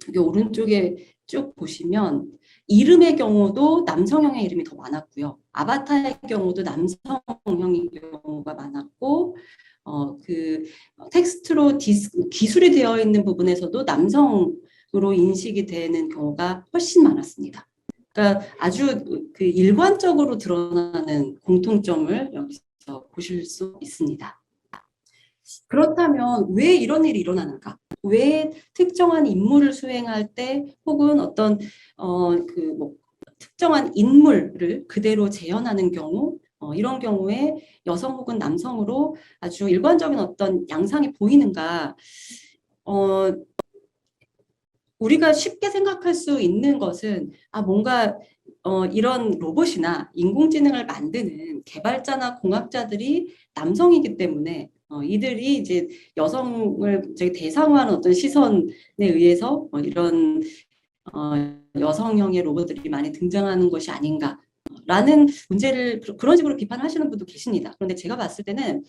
여기 오른쪽에 쭉 보시면 이름의 경우도 남성형의 이름이 더 많았고요. 아바타의 경우도 남성형의 경우가 많았고 그 텍스트로 기술이 되어 있는 부분에서도 남성으로 인식이 되는 경우가 훨씬 많았습니다. 그러니까 아주 그 일관적으로 드러나는 공통점을 여기서 보실 수 있습니다. 그렇다면 왜 이런 일이 일어나는가? 왜 특정한 임무를 수행할 때 혹은 어떤 특정한 인물을 그대로 재현하는 경우 이런 경우에 여성 혹은 남성으로 아주 일관적인 어떤 양상이 보이는가? 우리가 쉽게 생각할 수 있는 것은 뭔가 이런 로봇이나 인공지능을 만드는 개발자나 공학자들이 남성이기 때문에 이들이 이제 여성을 저기 대상화하는 어떤 시선에 의해서 이런 여성형의 로봇들이 많이 등장하는 것이 아닌가라는 문제를 그런 식으로 비판하시는 분도 계십니다. 그런데 제가 봤을 때는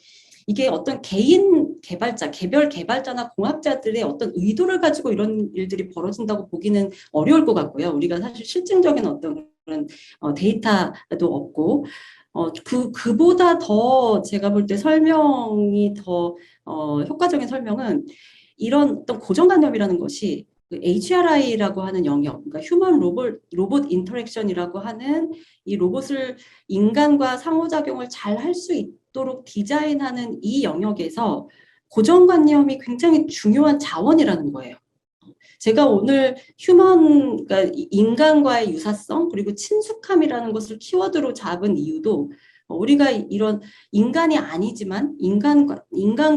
이게 어떤 개인 개발자, 개별 개발자나 공학자들의 어떤 의도를 가지고 이런 일들이 벌어진다고 보기는 어려울 것 같고요. 우리가 사실 실증적인 어떤 그런 데이터도 없고, 그보다 더 제가 볼 때 설명이 더 효과적인 설명은 이런 어떤 고정관념이라는 것이 그 HRI라고 하는 영역, 그러니까 휴먼 로봇 인터랙션이라고 하는 이 로봇을 인간과 상호작용을 잘 할 수 있도록 디자인하는 이 영역에서 고정관념이 굉장히 중요한 자원이라는 거예요. 제가 오늘 그러니까 인간과의 유사성 그리고 친숙함이라는 것을 키워드로 잡은 이유도 우리가 이런 인간이 아니지만 인간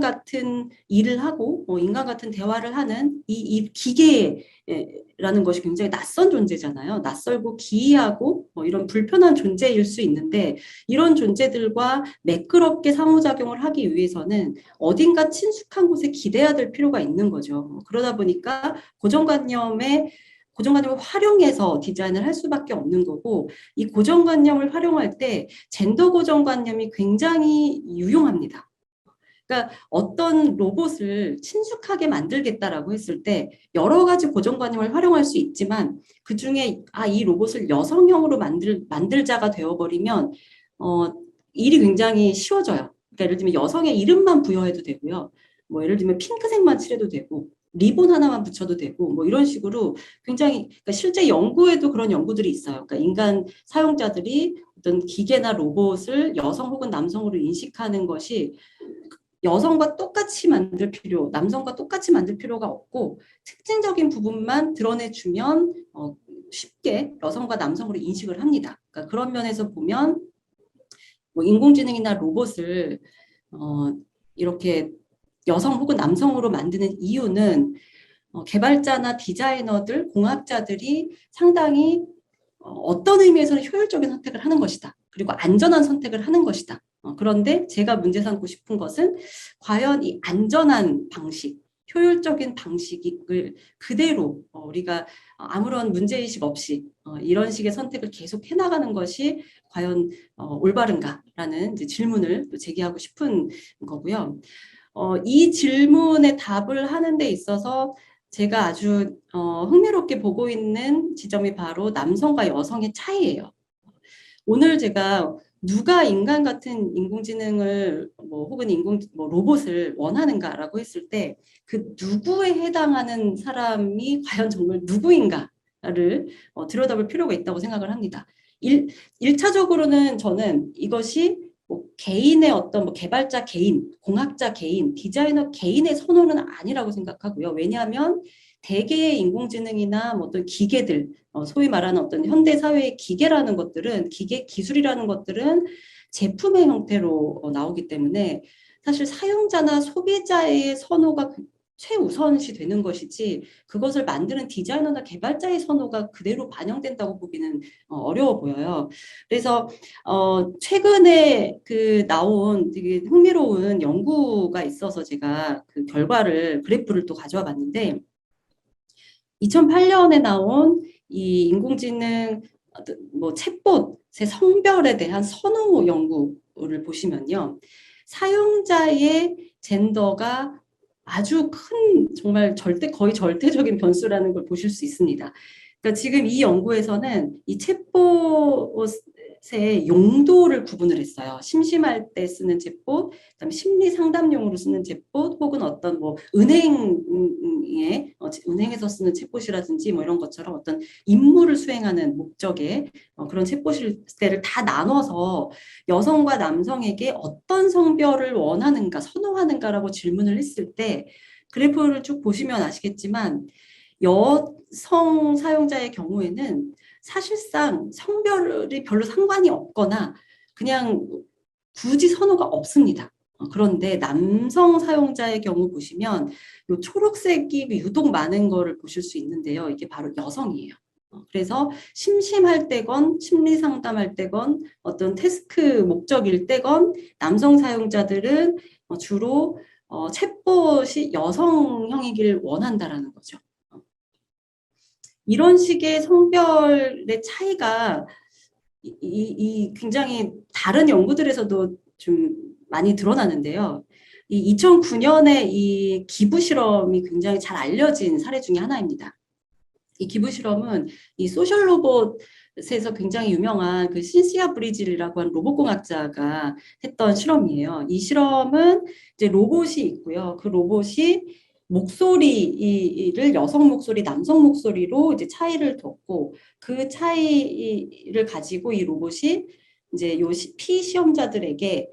같은 일을 하고 인간 같은 대화를 하는 이 기계라는 것이 굉장히 낯선 존재잖아요. 낯설고 기이하고 이런 불편한 존재일 수 있는데 이런 존재들과 매끄럽게 상호작용을 하기 위해서는 어딘가 친숙한 곳에 기대야 될 필요가 있는 거죠. 그러다 보니까 고정관념을 활용해서 디자인을 할 수밖에 없는 거고 이 고정관념을 활용할 때 젠더 고정관념이 굉장히 유용합니다. 그러니까 어떤 로봇을 친숙하게 만들겠다라고 했을 때 여러 가지 고정관념을 활용할 수 있지만 그중에 이 로봇을 여성형으로 만들자가 되어버리면 일이 굉장히 쉬워져요. 그러니까 예를 들면 여성의 이름만 부여해도 되고요. 뭐 예를 들면 핑크색만 칠해도 되고 리본 하나만 붙여도 되고 뭐 이런 식으로 굉장히 그러니까 실제 연구에도 그런 연구들이 있어요. 그러니까 인간 사용자들이 어떤 기계나 로봇을 여성 혹은 남성으로 인식하는 것이 여성과 똑같이 남성과 똑같이 만들 필요가 없고 특징적인 부분만 드러내주면 쉽게 여성과 남성으로 인식을 합니다. 그러니까 그런 면에서 보면 뭐 인공지능이나 로봇을 이렇게 여성 혹은 남성으로 만드는 이유는 개발자나 디자이너들, 공학자들이 상당히 어떤 의미에서는 효율적인 선택을 하는 것이다. 그리고 안전한 선택을 하는 것이다. 그런데 제가 문제 삼고 싶은 것은 과연 이 안전한 방식, 효율적인 방식을 그대로 우리가 아무런 문제의식 없이 이런 식의 선택을 계속 해나가는 것이 과연 올바른가라는 이제 질문을 또 제기하고 싶은 거고요. 이 질문에 답을 하는 데 있어서 제가 아주 흥미롭게 보고 있는 지점이 바로 남성과 여성의 차이예요. 오늘 제가 누가 인간 같은 인공지능을 혹은 로봇을 원하는가라고 했을 때 그 누구에 해당하는 사람이 과연 정말 누구인가를 들여다볼 필요가 있다고 생각을 합니다. 1차적으로는 저는 이것이 개인의 어떤 개발자 개인, 공학자 개인, 디자이너 개인의 선호는 아니라고 생각하고요. 왜냐하면 대개의 인공지능이나 어떤 기계들, 소위 말하는 어떤 현대 사회의 기계라는 것들은 기계 기술이라는 것들은 제품의 형태로 나오기 때문에 사실 사용자나 소비자의 선호가 최우선시 되는 것이지 그것을 만드는 디자이너나 개발자의 선호가 그대로 반영된다고 보기는 어려워 보여요. 그래서 최근에 나온 되게 흥미로운 연구가 있어서 제가 그 그래프를 또 가져와 봤는데 2008년에 나온 이 인공지능 챗봇의 성별에 대한 선호 연구를 보시면요. 사용자의 젠더가 아주 큰 정말 거의 절대적인 변수라는 걸 보실 수 있습니다. 그러니까 지금 이 연구에서는 이 챗봇의 용도를 구분을 했어요. 심심할 때 쓰는 챗봇, 그다음에 심리 상담용으로 쓰는 챗봇, 혹은 어떤 은행에서 쓰는 챗봇이라든지 이런 것처럼 어떤 임무를 수행하는 목적의 그런 챗봇을 다 나눠서 여성과 남성에게 어떤 성별을 원하는가, 선호하는가라고 질문을 했을 때 그래프를 쭉 보시면 아시겠지만 여성 사용자의 경우에는 사실상 성별이 별로 상관이 없거나 그냥 굳이 선호가 없습니다. 그런데 남성 사용자의 경우 보시면 요 초록색이 유독 많은 거를 보실 수 있는데요. 이게 바로 여성이에요. 그래서 심심할 때건 심리 상담할 때건 어떤 태스크 목적일 때건 남성 사용자들은 주로 챗봇이 여성형이길 원한다라는 거죠. 이런 식의 성별의 차이가 굉장히 다른 연구들에서도 좀 많이 드러나는데요. 이 2009년에 이 기부 실험이 굉장히 잘 알려진 사례 중에 하나입니다. 이 기부 실험은 이 소셜 로봇에서 굉장히 유명한 그 신시아 브리질이라고 하는 로봇공학자가 했던 실험이에요. 이 실험은 이제 로봇이 있고요. 그 로봇이 목소리를 여성 목소리, 남성 목소리로 이제 차이를 뒀고 그 차이를 가지고 이 로봇이 이제 요 피시험자들에게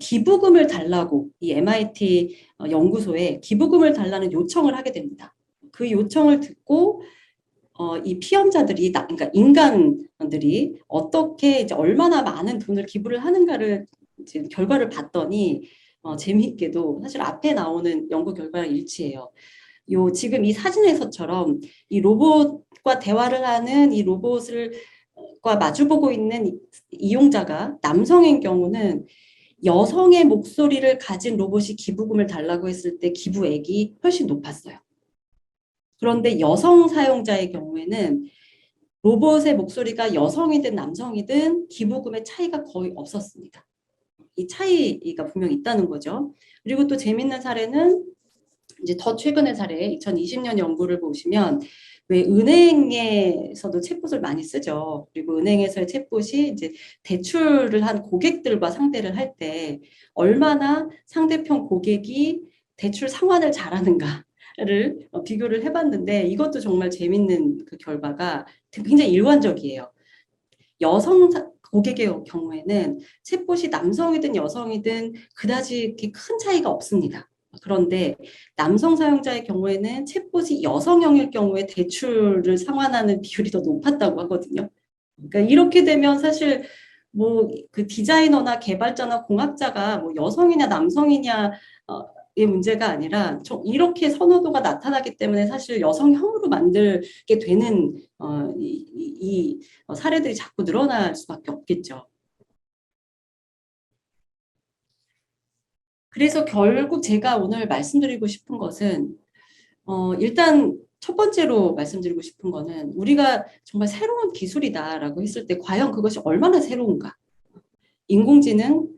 기부금을 달라고 이 MIT 연구소에 기부금을 달라는 요청을 하게 됩니다. 그 요청을 듣고 이 피험자들이 그러니까 인간들이 어떻게 이제 얼마나 많은 돈을 기부를 하는가를 이제 결과를 봤더니 재미있게도 사실 앞에 나오는 연구 결과랑 일치해요. 요 지금 이 사진에서처럼 이 로봇과 대화를 하는 이 로봇을 과 마주보고 있는 이용자가 남성인 경우는 여성의 목소리를 가진 로봇이 기부금을 달라고 했을 때 기부액이 훨씬 높았어요. 그런데 여성 사용자의 경우에는 로봇의 목소리가 여성이든 남성이든 기부금의 차이가 거의 없었습니다. 이 차이가 분명히 있다는 거죠. 그리고 또 재밌는 사례는 이제 더 최근의 사례, 2020년 연구를 보시면 왜 은행에서도 챗봇을 많이 쓰죠. 그리고 은행에서의 챗봇이 이제 대출을 한 고객들과 상대를 할 때 얼마나 상대편 고객이 대출 상환을 잘하는가를 비교를 해봤는데 이것도 정말 재밌는 그 결과가 굉장히 일관적이에요. 여성 고객의 경우에는 챗봇이 남성이든 여성이든 그다지 이렇게 큰 차이가 없습니다. 그런데 남성 사용자의 경우에는 챗봇이 여성형일 경우에 대출을 상환하는 비율이 더 높았다고 하거든요. 그러니까 이렇게 되면 사실 뭐 그 디자이너나 개발자나 공학자가 뭐 여성이냐 남성이냐 의 문제가 아니라 이렇게 선호도가 나타나기 때문에 사실 여성형으로 만들게 되는 이 사례들이 자꾸 늘어날 수밖에 없겠죠. 그래서 결국 제가 오늘 말씀드리고 싶은 것은 일단 첫 번째로 말씀드리고 싶은 거는 우리가 정말 새로운 기술이다라고 했을 때 과연 그것이 얼마나 새로운가? 인공지능,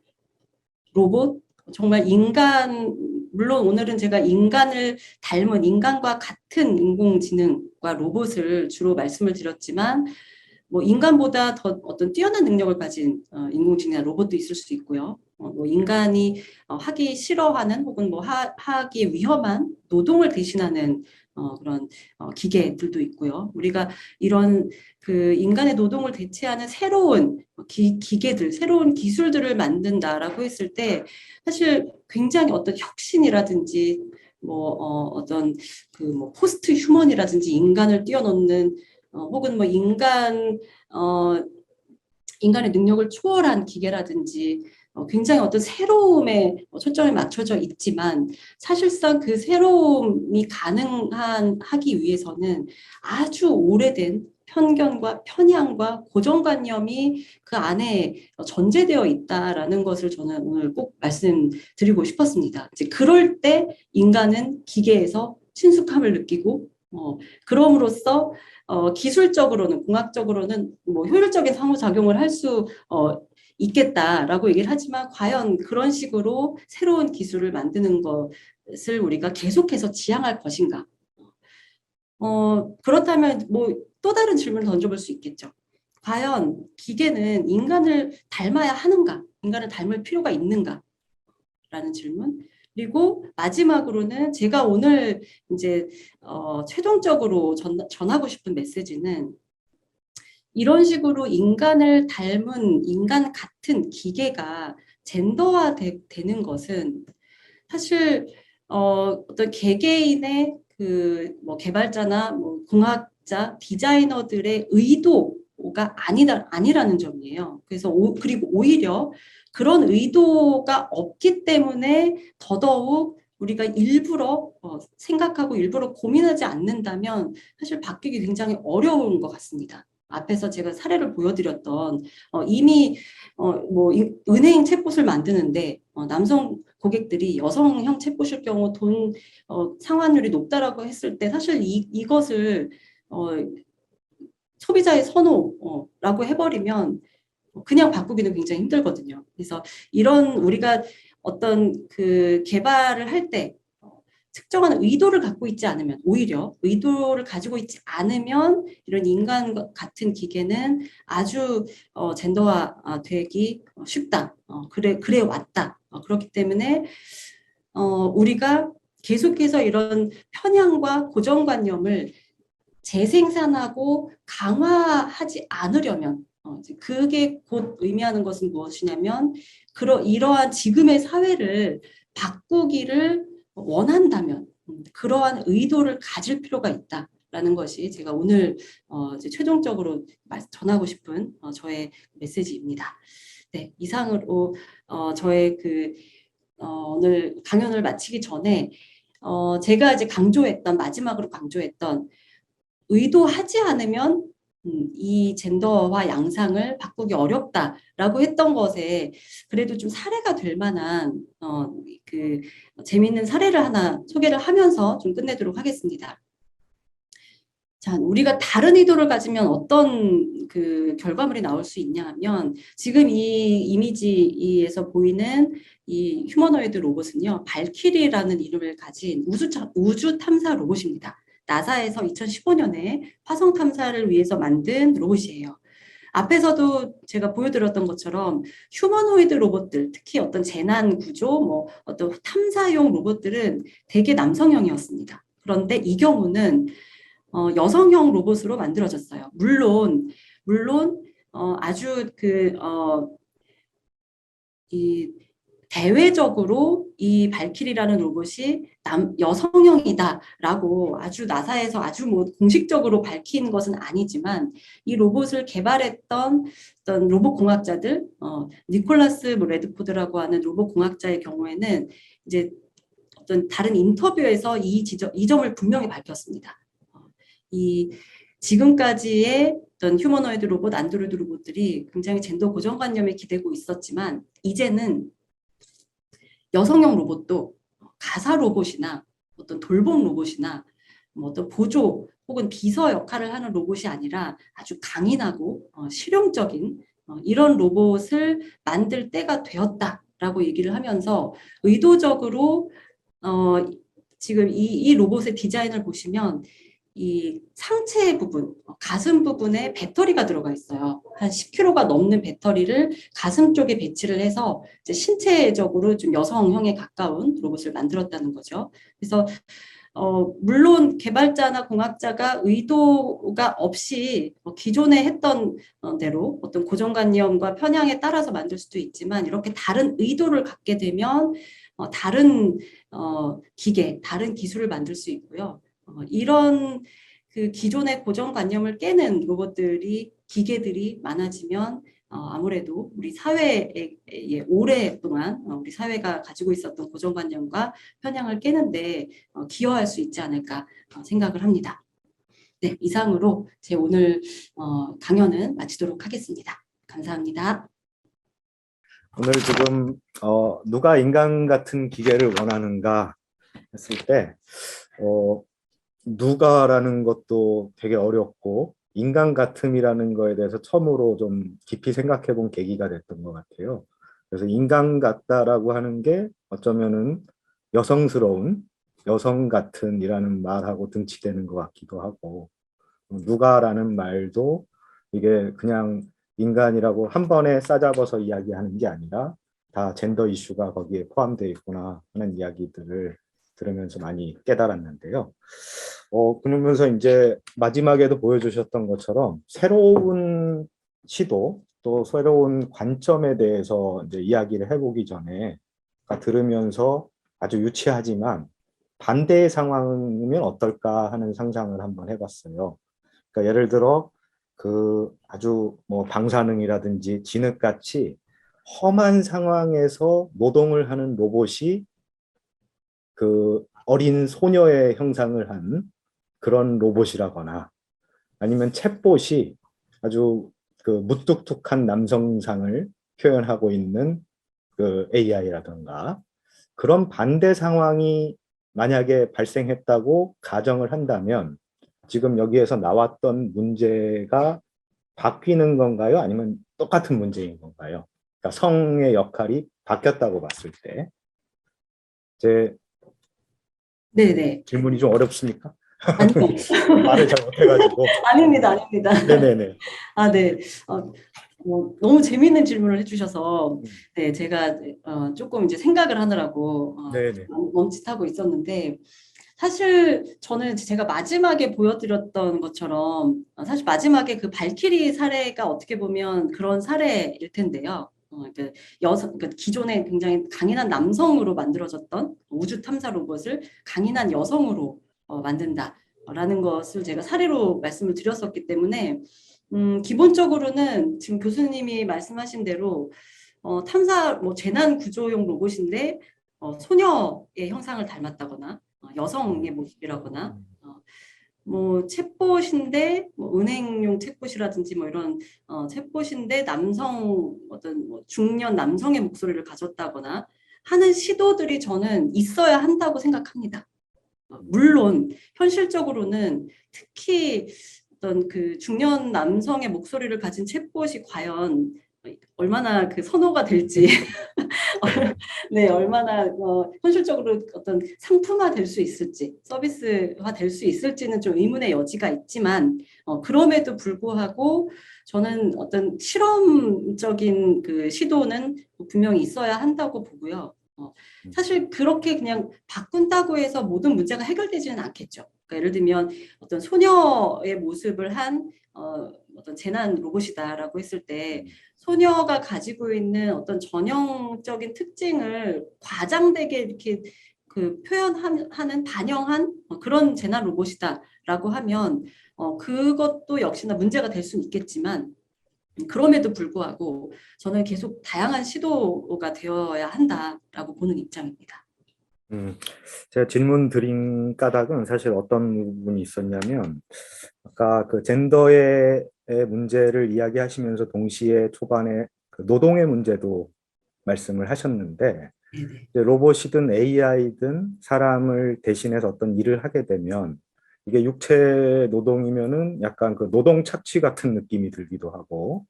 로봇, 정말 인간, 물론 오늘은 제가 인간을 닮은 인간과 같은 인공지능과 로봇을 주로 말씀을 드렸지만 뭐 인간보다 더 어떤 뛰어난 능력을 가진 인공지능이나 로봇도 있을 수 있고요. 뭐 인간이 하기 싫어하는 혹은 뭐 하기 위험한 노동을 대신하는 그런 기계들도 있고요. 우리가 이런 그 인간의 노동을 대체하는 새로운 기계들, 새로운 기술들을 만든다라고 했을 때 사실 굉장히 어떤 혁신이라든지 뭐 어떤 그 뭐 포스트 휴먼이라든지 인간을 뛰어넘는 혹은 뭐 인간의 능력을 초월한 기계라든지 굉장히 어떤 새로움에 초점이 맞춰져 있지만 사실상 그 새로움이 하기 위해서는 아주 오래된 편견과 편향과 고정관념이 그 안에 전제되어 있다라는 것을 저는 오늘 꼭 말씀드리고 싶었습니다. 이제 그럴 때 인간은 기계에서 친숙함을 느끼고 그럼으로써 기술적으로는 공학적으로는 뭐 효율적인 상호작용을 할 수 있겠다라고 얘기를 하지만 과연 그런 식으로 새로운 기술을 만드는 것을 우리가 계속해서 지향할 것인가? 그렇다면 뭐 또 다른 질문을 던져볼 수 있겠죠. 과연 기계는 인간을 닮아야 하는가? 인간을 닮을 필요가 있는가? 라는 질문. 그리고 마지막으로는 제가 오늘 이제 최종적으로 전하고 싶은 메시지는 이런 식으로 인간을 닮은 인간 같은 기계가 젠더화 되는 것은 사실 어떤 개개인의 그 뭐 개발자나 뭐 공학자, 디자이너들의 의도 의도가 아니라는 점이에요. 그래서 그리고 오히려 그런 의도가 없기 때문에 더더욱 우리가 일부러 생각하고 일부러 고민하지 않는다면 사실 바뀌기 굉장히 어려운 것 같습니다. 앞에서 제가 사례를 보여드렸던 이미 뭐 은행 챗봇을 만드는데 남성 고객들이 여성형 챗봇일 경우 돈 상환율이 높다라고 했을 때 사실 이것을 소비자의 선호라고 해버리면 그냥 바꾸기는 굉장히 힘들거든요. 그래서 이런 우리가 어떤 그 개발을 할 때 특정한 의도를 갖고 있지 않으면 오히려 의도를 가지고 있지 않으면 이런 인간 같은 기계는 아주 젠더화 되기 쉽다. 그래 왔다. 그렇기 때문에 우리가 계속해서 이런 편향과 고정관념을 재생산하고 강화하지 않으려면 그게 곧 의미하는 것은 무엇이냐면 이러한 지금의 사회를 바꾸기를 원한다면 그러한 의도를 가질 필요가 있다라는 것이 제가 오늘 이제 최종적으로 전하고 싶은 저의 메시지입니다. 네, 이상으로 저의 오늘 강연을 마치기 전에 제가 이제 마지막으로 강조했던 의도하지 않으면 이 젠더화 양상을 바꾸기 어렵다라고 했던 것에 그래도 좀 사례가 될 만한 재미있는 사례를 하나 소개를 하면서 좀 끝내도록 하겠습니다. 자, 우리가 다른 의도를 가지면 어떤 결과물이 나올 수 있냐 하면 지금 이 이미지에서 보이는 이 휴머노이드 로봇은요, 발키리라는 이름을 가진 우주 탐사 로봇입니다. 나사에서 2015년에 화성 탐사를 위해서 만든 로봇이에요. 앞에서도 제가 보여드렸던 것처럼 휴머노이드 로봇들, 특히 어떤 재난 구조, 뭐 어떤 탐사용 로봇들은 대개 남성형이었습니다. 그런데 이 경우는 여성형 로봇으로 만들어졌어요. 물론 아주 이 대외적으로 이 발키리라는 로봇이 여성형이다라고 아주 나사에서 아주 뭐 공식적으로 밝힌 것은 아니지만 이 로봇을 개발했던 어떤 로봇 공학자들, 니콜라스 레드포드라고 하는 로봇 공학자의 경우에는 이제 어떤 다른 인터뷰에서 이 점을 분명히 밝혔습니다. 이 지금까지의 어떤 휴머노이드 로봇, 안드로이드 로봇들이 굉장히 젠더 고정관념에 기대고 있었지만 이제는 여성형 로봇도 가사 로봇이나 어떤 돌봄 로봇이나 뭐 어떤 보조 혹은 비서 역할을 하는 로봇이 아니라 아주 강인하고 실용적인 이런 로봇을 만들 때가 되었다라고 얘기를 하면서 의도적으로 지금 이 로봇의 디자인을 보시면 이 상체 부분, 가슴 부분에 배터리가 들어가 있어요. 한 10kg가 넘는 배터리를 가슴 쪽에 배치를 해서 이제 신체적으로 좀 여성형에 가까운 로봇을 만들었다는 거죠. 그래서 물론 개발자나 공학자가 의도가 없이 기존에 했던 대로 어떤 고정관념과 편향에 따라서 만들 수도 있지만 이렇게 다른 의도를 갖게 되면 다른 기계, 다른 기술을 만들 수 있고요. 이런 기존의 고정관념을 깨는 기계들이 많아지면 아무래도 우리 사회에 오랫동안 우리 사회가 가지고 있었던 고정관념과 편향을 깨는데 기여할 수 있지 않을까 생각을 합니다. 네, 이상으로 제 오늘 강연은 마치도록 하겠습니다. 감사합니다. 오늘 지금 누가 인간 같은 기계를 원하는가 했을 때 누가라는 것도 되게 어렵고 인간 같음이라는 거에 대해서 처음으로 좀 깊이 생각해 본 계기가 됐던 것 같아요. 그래서 인간 같다라고 하는 게 어쩌면은 여성스러운 여성 같은이라는 말하고 등치되는 것 같기도 하고 누가라는 말도 이게 그냥 인간이라고 한 번에 싸잡아서 이야기하는 게 아니라 다 젠더 이슈가 거기에 포함되어 있구나 하는 이야기들을 들으면서 많이 깨달았는데요. 그러면서 이제 마지막에도 보여주셨던 것처럼 새로운 시도 또 새로운 관점에 대해서 이제 이야기를 해보기 전에 들으면서 아주 유치하지만 반대의 상황이면 어떨까 하는 상상을 한번 해봤어요. 그러니까 예를 들어 그 아주 뭐 방사능이라든지 진흙같이 험한 상황에서 노동을 하는 로봇이 그 어린 소녀의 형상을 한 그런 로봇이라거나 아니면 챗봇이 아주 그 무뚝뚝한 남성상을 표현하고 있는 그 AI라든가 그런 반대 상황이 만약에 발생했다고 가정을 한다면 지금 여기에서 나왔던 문제가 바뀌는 건가요? 아니면 똑같은 문제인 건가요? 그러니까 성의 역할이 바뀌었다고 봤을 때 제 네네. 질문이 좀 어렵습니까? 아니요. 말을 잘 못해가지고. 아닙니다. 아닙니다. 네네네. 아, 네. 너무 재미있는 질문을 해주셔서, 네, 제가 조금 이제 생각을 하느라고 네네. 멈칫하고 있었는데, 사실 저는 제가 마지막에 보여드렸던 것처럼 사실 마지막에 그 발키리 사례가 어떻게 보면 그런 사례일 텐데요. 그러니까 그러니까 기존에 굉장히 강인한 남성으로 만들어졌던 우주 탐사 로봇을 강인한 여성으로 만든다라는 것을 제가 사례로 말씀을 드렸었기 때문에 기본적으로는 지금 교수님이 말씀하신 대로 탐사 뭐 재난 구조용 로봇인데 소녀의 형상을 닮았다거나 여성의 모습이라거나 뭐 챗봇인데 뭐 은행용 챗봇이라든지 뭐 이런 챗봇인데 남성 어떤 뭐 중년 남성의 목소리를 가졌다거나 하는 시도들이 저는 있어야 한다고 생각합니다. 물론 현실적으로는 특히 어떤 그 중년 남성의 목소리를 가진 챗봇이 과연 얼마나 그 선호가 될지 네, 얼마나 현실적으로 어떤 상품화 될 수 있을지, 서비스화 될 수 있을지는 좀 의문의 여지가 있지만, 그럼에도 불구하고 저는 어떤 실험적인 그 시도는 분명히 있어야 한다고 보고요. 사실 그렇게 그냥 바꾼다고 해서 모든 문제가 해결되지는 않겠죠. 그러니까 예를 들면 어떤 소녀의 모습을 한 어떤 재난 로봇이다라고 했을 때 소녀가 가지고 있는 어떤 전형적인 특징을 과장되게 이렇게 그 표현하는 반영한 그런 재난 로봇이다라고 하면 그것도 역시나 문제가 될 수는 있겠지만 그럼에도 불구하고 저는 계속 다양한 시도가 되어야 한다라고 보는 입장입니다. 제가 질문 드린 까닭은 사실 어떤 부분이 있었냐면 아까 그 젠더의 문제를 이야기하시면서 동시에 초반에 그 노동의 문제도 말씀을 하셨는데 네네. 이제 로봇이든 AI든 사람을 대신해서 어떤 일을 하게 되면 이게 육체 노동이면은 약간 그 노동 착취 같은 느낌이 들기도 하고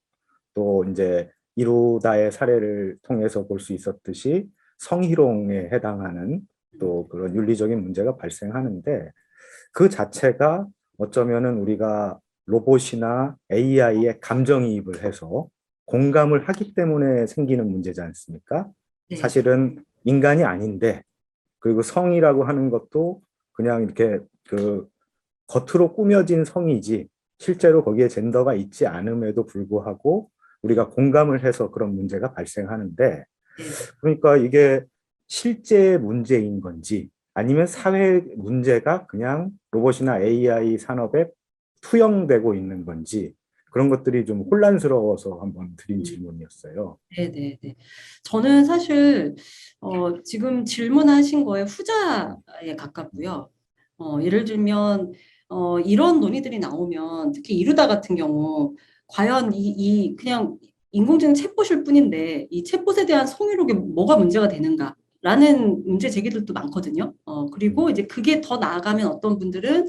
또 이제 이루다의 사례를 통해서 볼 수 있었듯이 성희롱에 해당하는 또 그런 윤리적인 문제가 발생하는데 그 자체가 어쩌면은 우리가 로봇이나 AI에 감정이입을 해서 공감을 하기 때문에 생기는 문제지 않습니까? 네. 사실은 인간이 아닌데 그리고 성이라고 하는 것도 그냥 이렇게 그 겉으로 꾸며진 성이지 실제로 거기에 젠더가 있지 않음에도 불구하고 우리가 공감을 해서 그런 문제가 발생하는데 네. 그러니까 이게 실제 문제인 건지 아니면 사회 문제가 그냥 로봇이나 AI 산업에 투영되고 있는 건지 그런 것들이 좀 혼란스러워서 한번 드린 질문이었어요. 네네네. 저는 사실 지금 질문하신 거에 후자에 가깝고요. 예를 들면 이런 논의들이 나오면 특히 이루다 같은 경우 과연 이 그냥 인공지능 챗봇일 뿐인데 이 챗봇에 대한 성희롱에 뭐가 문제가 되는가라는 문제 제기들도 많거든요. 그리고 이제 그게 더 나아가면 어떤 분들은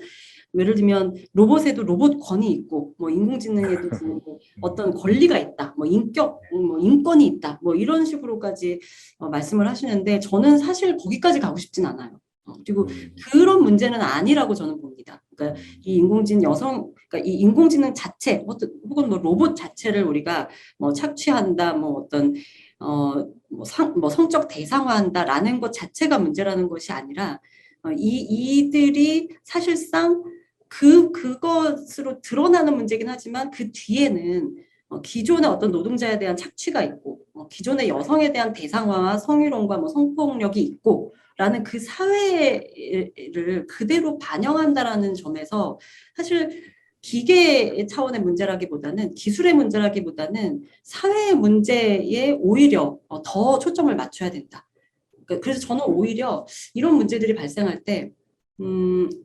예를 들면 로봇에도 로봇권이 있고 뭐 인공지능에도 뭐 어떤 권리가 있다, 뭐 인격, 뭐 인권이 있다, 뭐 이런 식으로까지 말씀을 하시는데 저는 사실 거기까지 가고 싶진 않아요. 그리고 그런 문제는 아니라고 저는 봅니다. 그러니까 이 인공지능 그러니까 이 인공지능 자체, 혹은 뭐 로봇 자체를 우리가 뭐 착취한다, 뭐 어떤 뭐 성적 대상화한다라는 것 자체가 문제라는 것이 아니라 이들이 사실상 그것으로 드러나는 문제긴 하지만 그 뒤에는 기존의 어떤 노동자에 대한 착취가 있고 기존의 여성에 대한 대상화와 성희롱과 뭐 성폭력이 있고 라는 그 사회를 그대로 반영한다라는 점에서 사실 기계 차원의 문제라기보다는 기술의 문제라기보다는 사회의 문제에 오히려 더 초점을 맞춰야 된다. 그래서 저는 오히려 이런 문제들이 발생할 때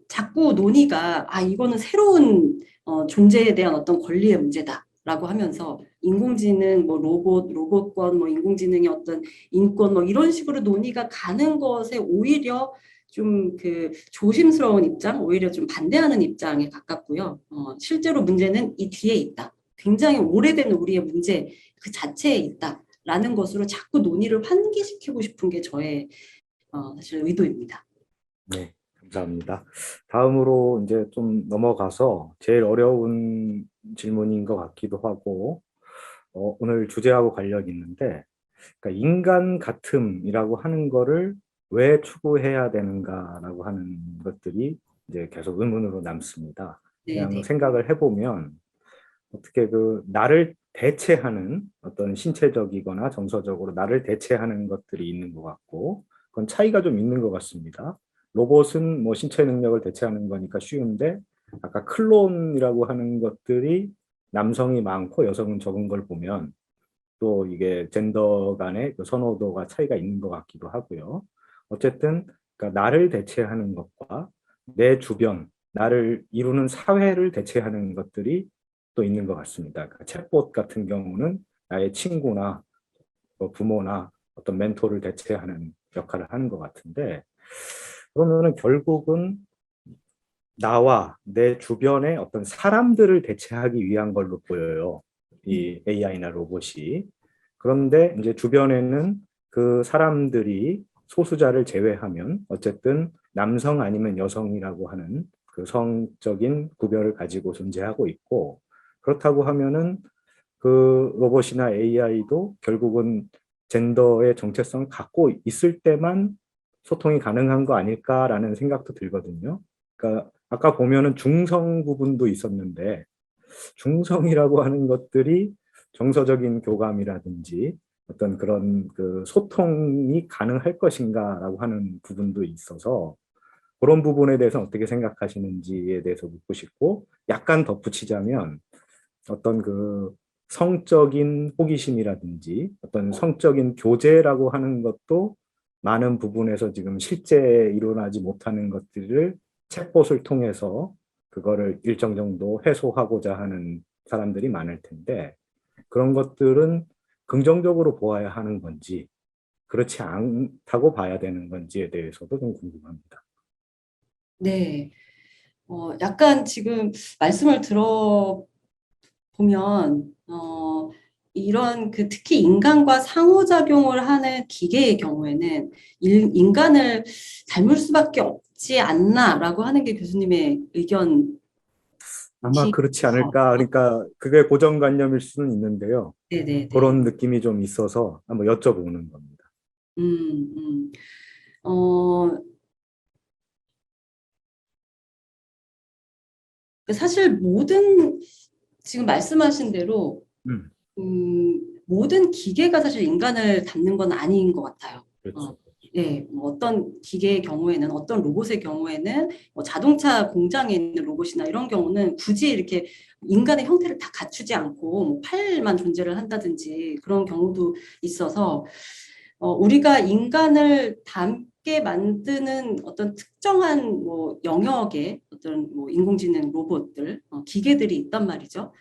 자꾸 논의가 이거는 새로운 존재에 대한 어떤 권리의 문제다라고 하면서 인공지능, 뭐 로봇권, 뭐 인공지능의 어떤 인권, 뭐 이런 식으로 논의가 가는 것에 오히려 좀 그 조심스러운 입장, 오히려 좀 반대하는 입장에 가깝고요. 실제로 문제는 이 뒤에 있다. 굉장히 오래된 우리의 문제 그 자체에 있다라는 것으로 자꾸 논의를 환기시키고 싶은 게 저의 사실 의도입니다. 네, 감사합니다. 다음으로 이제 좀 넘어가서 제일 어려운 질문인 것 같기도 하고, 오늘 주제하고 관련이 있는데, 그러니까 인간 같음이라고 하는 거를 왜 추구해야 되는가라고 하는 것들이 이제 계속 의문으로 남습니다. 그냥 네네. 생각을 해보면 어떻게 그 나를 대체하는 어떤 신체적이거나 정서적으로 나를 대체하는 것들이 있는 것 같고, 그건 차이가 좀 있는 것 같습니다. 로봇은 뭐 신체 능력을 대체하는 거니까 쉬운데, 아까 클론이라고 하는 것들이 남성이 많고 여성은 적은 걸 보면 또 이게 젠더 간의 그 선호도가 차이가 있는 것 같기도 하고요. 어쨌든 그러니까 나를 대체하는 것과 내 주변, 나를 이루는 사회를 대체하는 것들이 또 있는 것 같습니다. 그러니까 챗봇 같은 경우는 나의 친구나 뭐 부모나 어떤 멘토를 대체하는 역할을 하는 것 같은데, 그러면은 결국은 나와 내 주변의 어떤 사람들을 대체하기 위한 걸로 보여요. 이 AI나 로봇이. 그런데 이제 주변에는 그 사람들이 소수자를 제외하면 어쨌든 남성 아니면 여성이라고 하는 그 성적인 구별을 가지고 존재하고 있고, 그렇다고 하면은 그 로봇이나 AI도 결국은 젠더의 정체성을 갖고 있을 때만 소통이 가능한 거 아닐까라는 생각도 들거든요. 그러니까 아까 보면은 중성 부분도 있었는데 중성이라고 하는 것들이 정서적인 교감이라든지 어떤 그런 그 소통이 가능할 것인가라고 하는 부분도 있어서 그런 부분에 대해서 어떻게 생각하시는지에 대해서 묻고 싶고, 약간 덧붙이자면 어떤 그 성적인 호기심이라든지 어떤 성적인 교제라고 하는 것도 많은 부분에서 지금 실제 일어나지 못하는 것들을 챗봇을 통해서 그거를 일정 정도 해소하고자 하는 사람들이 많을 텐데, 그런 것들은 긍정적으로 보아야 하는 건지 그렇지 않다고 봐야 되는 건지에 대해서도 좀 궁금합니다. 네. 약간 지금 말씀을 들어보면, 이런 그 특히 인간과 상호작용을 하는 기계의 경우에는 인간을 닮을 수밖에 없지 않나라고 하는 게 교수님의 의견이시. 아마 그렇지 않을까. 그러니까 그게 고정관념일 수는 있는데요. 네네네. 그런 느낌이 좀 있어서 한번 여쭤보는 겁니다. 음, 음. 어, 사실 지금 말씀하신 대로, 음, 모든 기계가 사실 인간을 닮는 건 아닌 것 같아요. 그렇죠. 네, 뭐 어떤 기계의 경우에는, 어떤 로봇의 경우에는, 뭐 자동차 공장에 있는 로봇이나 이런 경우는 굳이 이렇게 인간의 형태를 다 갖추지 않고 뭐 팔만 존재를 한다든지 그런 경우도 있어서, 우리가 인간을 닮게 만드는 어떤 특정한 뭐 영역의 어떤 뭐 인공지능 로봇들, 기계들이 있단 말이죠.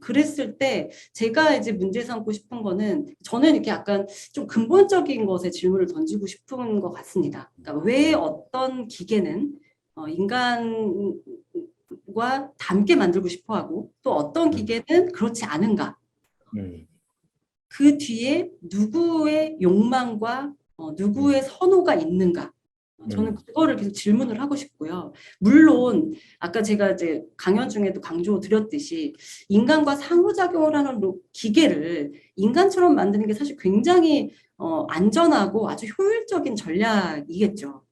그랬을 때 제가 이제 문제 삼고 싶은 거는, 저는 이렇게 약간 좀 근본적인 것에 질문을 던지고 싶은 것 같습니다. 그러니까 왜 어떤 기계는 인간과 닮게 만들고 싶어 하고 또 어떤 음, 기계는 그렇지 않은가? 음, 그 뒤에 누구의 욕망과 누구의 음, 선호가 있는가? 저는 음, 그거를 계속 질문을 하고 싶고요. 물론 아까 제가 이제 강연 중에도 강조 드렸듯이 인간과 상호작용을 하는 기계를 인간처럼 만드는 게 사실 굉장히 안전하고 아주 효율적인 전략이겠죠.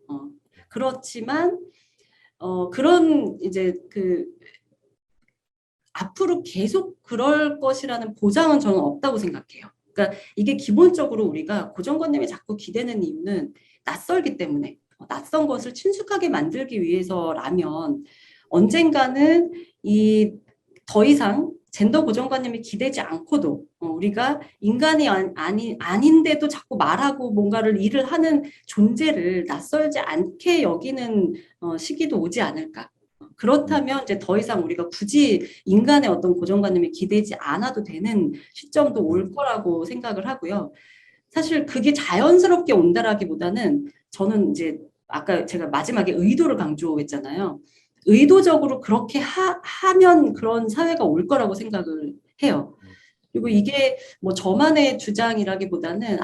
그렇지만 그런 이제 그 앞으로 계속 그럴 것이라는 보장은 저는 없다고 생각해요. 그러니까 이게 기본적으로 우리가 고정관념에 자꾸 기대는 이유는 낯설기 때문에, 낯선 것을 친숙하게 만들기 위해서라면, 언젠가는 이 더 이상 젠더 고정관념이 기대지 않고도 우리가 인간이 아닌데도 자꾸 말하고 뭔가를 일을 하는 존재를 낯설지 않게 여기는 시기도 오지 않을까. 그렇다면 이제 더 이상 우리가 굳이 인간의 어떤 고정관념에 기대지 않아도 되는 시점도 올 거라고 생각을 하고요. 사실 그게 자연스럽게 온다라기보다는 저는 이제 아까 제가 마지막에 의도를 강조했잖아요. 의도적으로 그렇게 하면 그런 사회가 올 거라고 생각을 해요. 그리고 이게 뭐 저만의 주장이라기보다는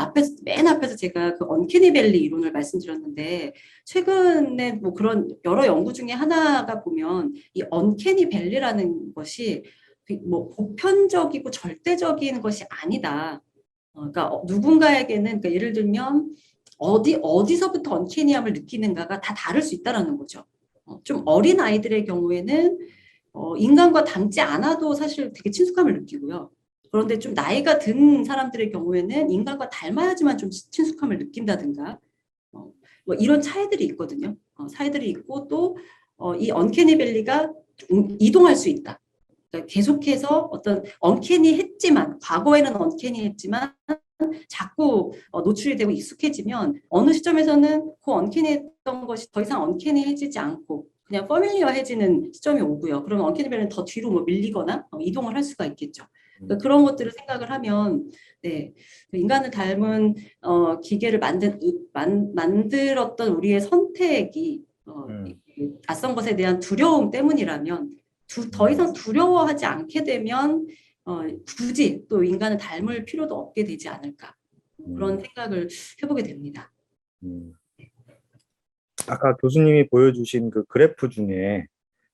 맨 앞에서 제가 그 언캐니 밸리 이론을 말씀드렸는데, 최근에 뭐 그런 여러 연구 중에 하나가 보면 이 언캐니 밸리라는 것이 뭐 보편적이고 절대적인 것이 아니다. 그러니까 누군가에게는, 그러니까 예를 들면 어디서부터 언캐니함을 느끼는가가 다 다를 수 있다라는 거죠. 좀 어린 아이들의 경우에는 인간과 닮지 않아도 사실 되게 친숙함을 느끼고요. 그런데 좀 나이가 든 사람들의 경우에는 인간과 닮아야지만 좀 친숙함을 느낀다든가, 뭐 이런 차이들이 있거든요. 차이들이 있고 또 이 언캐니 밸리가 이동할 수 있다. 그러니까 계속해서 어떤 언캐니했지만, 과거에는 언캐니했지만 자꾸 노출이 되고 익숙해지면 어느 시점에서는 그 언캐니했던 것이 더 이상 언캐니해지지 않고 그냥 퍼밀리어해지는 시점이 오고요. 그러면 언캐니 밸리는 더 뒤로 뭐 밀리거나 이동을 할 수가 있겠죠. 그러니까 그런 것들을 생각을 하면, 네, 인간을 닮은 기계를 만들었던 우리의 선택이 낯선 것에 대한 두려움 때문이라면, 더 이상 두려워하지 않게 되면 굳이 또 인간을 닮을 필요도 없게 되지 않을까, 그런 생각을 해보게 됩니다. 아까 교수님이 보여주신 그 그래프 중에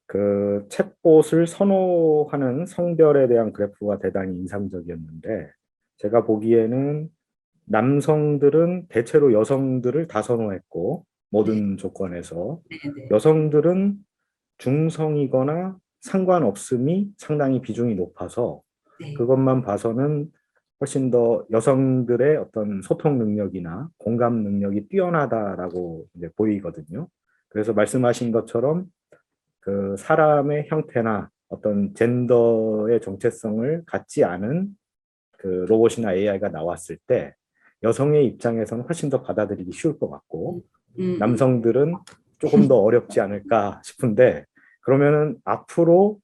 그 챗봇을 선호하는 성별에 대한 그래프가 대단히 인상적이었는데, 제가 보기에는 남성들은 대체로 여성들을 다 선호했고, 모든 조건에서 네네. 여성들은 중성이거나 상관없음이 상당히 비중이 높아서 네. 그것만 봐서는 훨씬 더 여성들의 어떤 소통 능력이나 공감 능력이 뛰어나다라고 이제 보이거든요. 그래서 말씀하신 것처럼 그 사람의 형태나 어떤 젠더의 정체성을 갖지 않은 그 로봇이나 AI가 나왔을 때 여성의 입장에서는 훨씬 더 받아들이기 쉬울 것 같고, 남성들은 조금 더 어렵지 않을까 싶은데, 그러면은 앞으로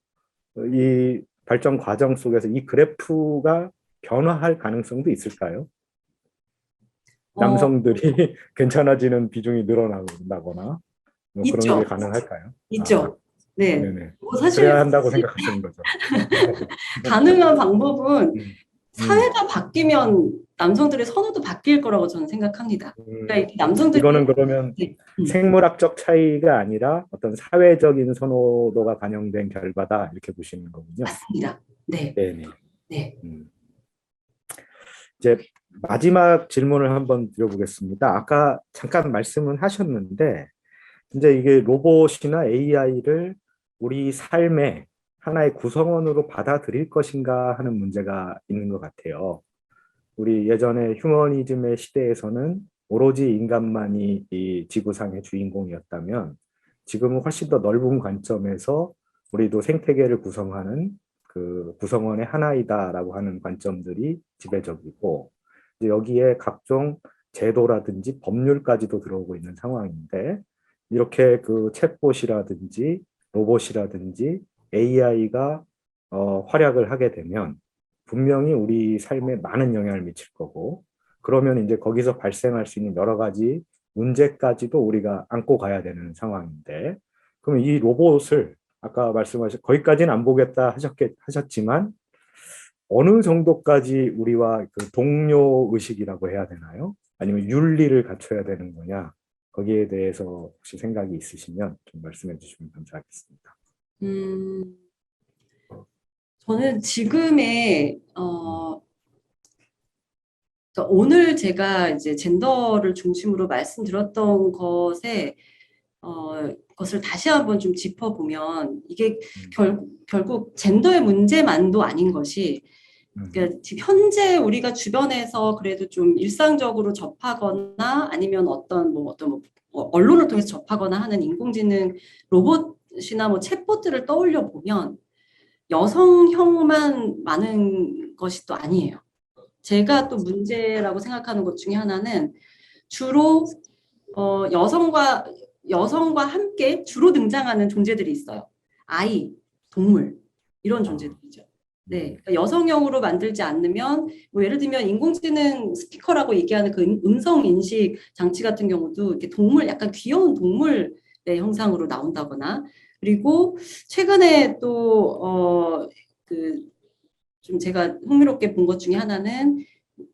이 발전 과정 속에서 이 그래프가 변화할 가능성도 있을까요? 남성들이 괜찮아지는 비중이 늘어난다거나 뭐 그런 게 있죠. 가능할까요? 있죠. 네. 네네. 뭐 사실 그래야 한다고 생각하시는 거죠. 가능한 방법은 음, 사회가 바뀌면 남성들의 선호도 바뀔 거라고 저는 생각합니다. 그러니까 남성들이, 이거는 그러면 네, 생물학적 차이가 아니라 어떤 사회적인 선호도가 반영된 결과다, 이렇게 보시는 거군요. 맞습니다. 네, 네네. 네, 이제 마지막 질문을 한번 드려보겠습니다. 아까 잠깐 말씀은 하셨는데, 이제 이게 로봇이나 AI를 우리 삶의 하나의 구성원으로 받아들일 것인가 하는 문제가 있는 것 같아요. 우리 예전에 휴머니즘의 시대에서는 오로지 인간만이 이 지구상의 주인공이었다면, 지금은 훨씬 더 넓은 관점에서 우리도 생태계를 구성하는 그 구성원의 하나이다라고 하는 관점들이 지배적이고, 이제 여기에 각종 제도라든지 법률까지도 들어오고 있는 상황인데, 이렇게 그 챗봇이라든지 로봇이라든지 AI가 활약을 하게 되면 분명히 우리 삶에 많은 영향을 미칠 거고, 그러면 이제 거기서 발생할 수 있는 여러 가지 문제까지도 우리가 안고 가야 되는 상황인데, 그럼 이 로봇을 아까 말씀하신 거기까지는 안 보겠다 하셨지만 어느 정도까지 우리와 그 동료 의식이라고 해야 되나요? 아니면 윤리를 갖춰야 되는 거냐? 거기에 대해서 혹시 생각이 있으시면 좀 말씀해 주시면 감사하겠습니다. 저는 지금의 그러니까 오늘 제가 이제 젠더를 중심으로 말씀드렸던 것을 다시 한번 좀 짚어보면, 이게 결국 젠더의 문제만도 아닌 것이, 그러니까 지금 현재 우리가 주변에서 그래도 좀 일상적으로 접하거나 아니면 어떤 언론을 통해서 접하거나 하는 인공지능 로봇 로봇이나 뭐 챗봇들을 떠올려 보면 여성형만 많은 것이 또 아니에요. 제가 또 문제라고 생각하는 것 중에 하나는 주로 여성과 함께 주로 등장하는 존재들이 있어요. 아이, 동물 이런 존재들이죠. 네, 그러니까 여성형으로 만들지 않으면 뭐 예를 들면 인공지능 스피커라고 얘기하는 그 음성 인식 장치 같은 경우도 이렇게 동물 약간 귀여운 동물의 형상으로 나온다거나 그리고 최근에 또 좀 제가 흥미롭게 본 것 중에 하나는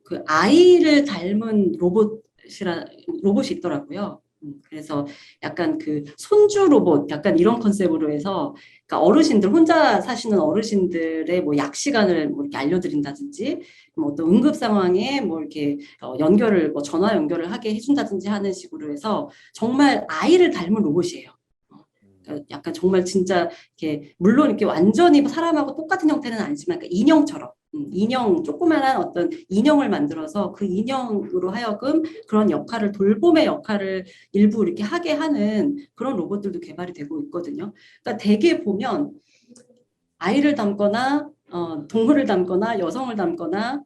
그 아이를 닮은 로봇이 있더라고요. 그래서 약간 그 손주 로봇 약간 이런 컨셉으로 해서 그러니까 어르신들 혼자 사시는 어르신들의 뭐 약 시간을 뭐 이렇게 알려드린다든지 뭐 어떤 응급 상황에 뭐 이렇게 연결을 뭐 전화 연결을 하게 해준다든지 하는 식으로 해서 정말 아이를 닮은 로봇이에요. 그러니까 약간 정말 진짜 이렇게 물론 이렇게 완전히 사람하고 똑같은 형태는 아니지만 그러니까 인형처럼 인형 조그만한 어떤 인형을 만들어서 그 인형으로 하여금 그런 역할을 돌봄의 역할을 일부 이렇게 하게 하는 그런 로봇들도 개발이 되고 있거든요. 그러니까 대개 보면 아이를 담거나 동물을 담거나 여성을 담거나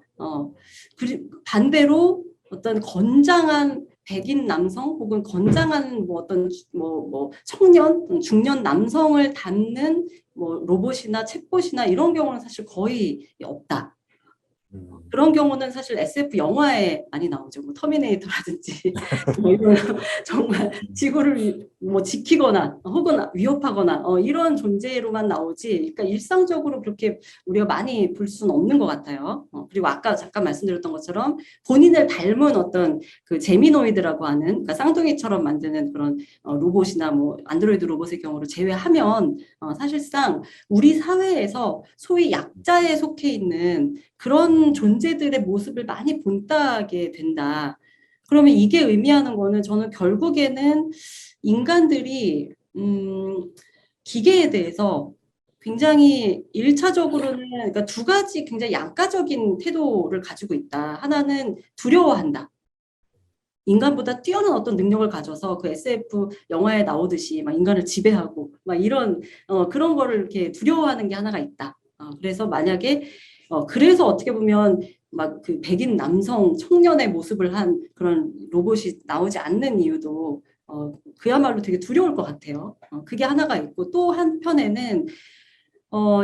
반대로 어떤 건장한 백인 남성 혹은 건장한 뭐 어떤 뭐 청년 중년 남성을 담는 뭐 로봇이나 챗봇이나 이런 경우는 사실 거의 없다. 그런 경우는 사실 SF 영화에 많이 나오죠. 뭐 터미네이터라든지 뭐 이런 정말 지구를 뭐 지키거나 혹은 위협하거나 이런 존재로만 나오지. 그러니까 일상적으로 그렇게 우리가 많이 볼 수는 없는 것 같아요. 그리고 아까 잠깐 말씀드렸던 것처럼 본인을 닮은 어떤 그 제미노이드라고 하는 그러니까 쌍둥이처럼 만드는 그런 로봇이나 뭐 안드로이드 로봇의 경우를 제외하면 사실상 우리 사회에서 소위 약자에 속해 있는 그런 존재들의 모습을 많이 본따게 된다. 그러면 이게 의미하는 거는 저는 결국에는 인간들이 기계에 대해서 굉장히 일차적으로는 그러니까 두 가지 굉장히 양가적인 태도를 가지고 있다. 하나는 두려워한다. 인간보다 뛰어난 어떤 능력을 가져서 그 SF 영화에 나오듯이 막 인간을 지배하고 막 이런 그런 거를 이렇게 두려워하는 게 하나가 있다. 그래서 만약에 그래서 어떻게 보면 막 그 백인 남성 청년의 모습을 한 그런 로봇이 나오지 않는 이유도 그야말로 되게 두려울 것 같아요. 그게 하나가 있고 또 한편에는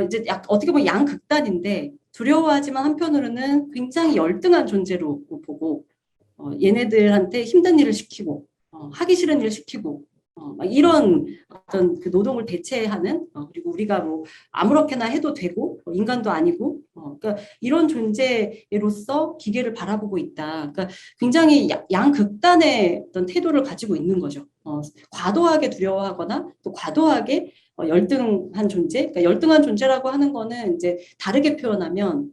이제 어떻게 보면 양극단인데 두려워하지만 한편으로는 굉장히 열등한 존재로 보고 얘네들한테 힘든 일을 시키고 하기 싫은 일을 시키고 막 이런 어떤 그 노동을 대체하는 그리고 우리가 뭐 아무렇게나 해도 되고 인간도 아니고 그러니까 이런 존재로서 기계를 바라보고 있다. 그러니까 굉장히 양극단의 어떤 태도를 가지고 있는 거죠. 과도하게 두려워하거나 또 과도하게 열등한 존재. 그러니까 열등한 존재라고 하는 거는 이제 다르게 표현하면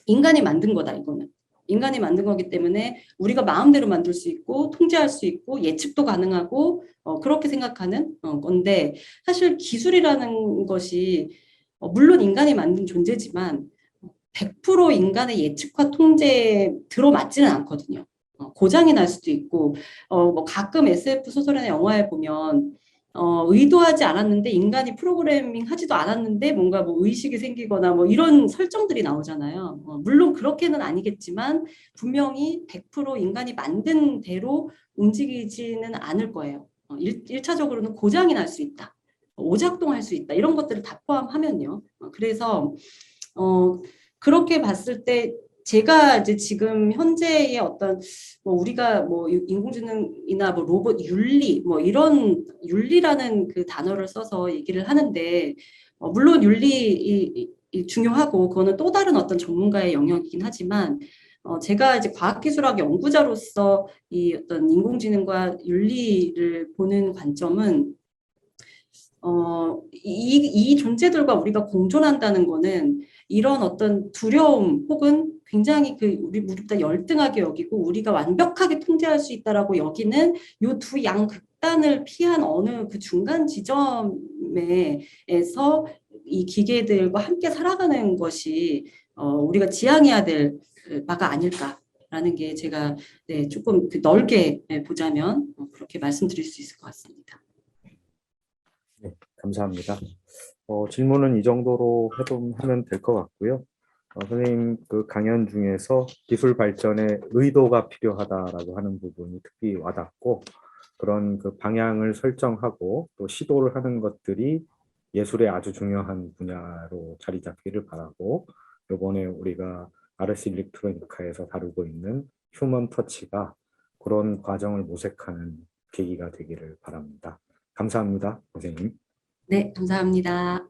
인간이 만든 거다 이거는. 인간이 만든 거기 때문에 우리가 마음대로 만들 수 있고 통제할 수 있고 예측도 가능하고 그렇게 생각하는 건데 사실 기술이라는 것이 물론 인간이 만든 존재지만 100% 인간의 예측과 통제에 들어맞지는 않거든요. 고장이 날 수도 있고 뭐 가끔 SF 소설이나 영화에 보면 의도하지 않았는데 인간이 프로그래밍 하지도 않았는데 뭔가 뭐 의식이 생기거나 뭐 이런 설정들이 나오잖아요. 물론 그렇게는 아니겠지만 분명히 100% 인간이 만든 대로 움직이지는 않을 거예요. 1차적으로는 고장이 날 수 있다. 오작동할 수 있다. 이런 것들을 다 포함하면요. 그래서 그렇게 봤을 때 제가 이제 지금 현재의 어떤 뭐 우리가 뭐 인공지능이나 뭐 로봇 윤리 뭐 이런 윤리라는 그 단어를 써서 얘기를 하는데 물론 윤리 중요하고 그거는 또 다른 어떤 전문가의 영역이긴 하지만 제가 이제 과학기술학 연구자로서 이 어떤 인공지능과 윤리를 보는 관점은 이 존재들과 우리가 공존한다는 거는 이런 어떤 두려움 혹은 굉장히 우리보다 열등하게 여기고 우리가 완벽하게 통제할 수 있다라고 여기는 요 두 양극단을 피한 어느 그 중간 지점에서 이 기계들과 함께 살아가는 것이 우리가 지향해야 될 바가 아닐까라는 게 제가 조금 넓게 보자면 그렇게 말씀드릴 수 있을 것 같습니다. 감사합니다. 질문은 이 정도로 하면 될 것 같고요. 선생님 그 강연 중에서 기술 발전에 의도가 필요하다라고 하는 부분이 특히 와닿고 그런 그 방향을 설정하고 또 시도를 하는 것들이 예술의 아주 중요한 분야로 자리 잡기를 바라고 이번에 우리가 RS 일렉트로니카에서 다루고 있는 휴먼 터치가 그런 과정을 모색하는 계기가 되기를 바랍니다. 감사합니다, 선생님. 네, 감사합니다.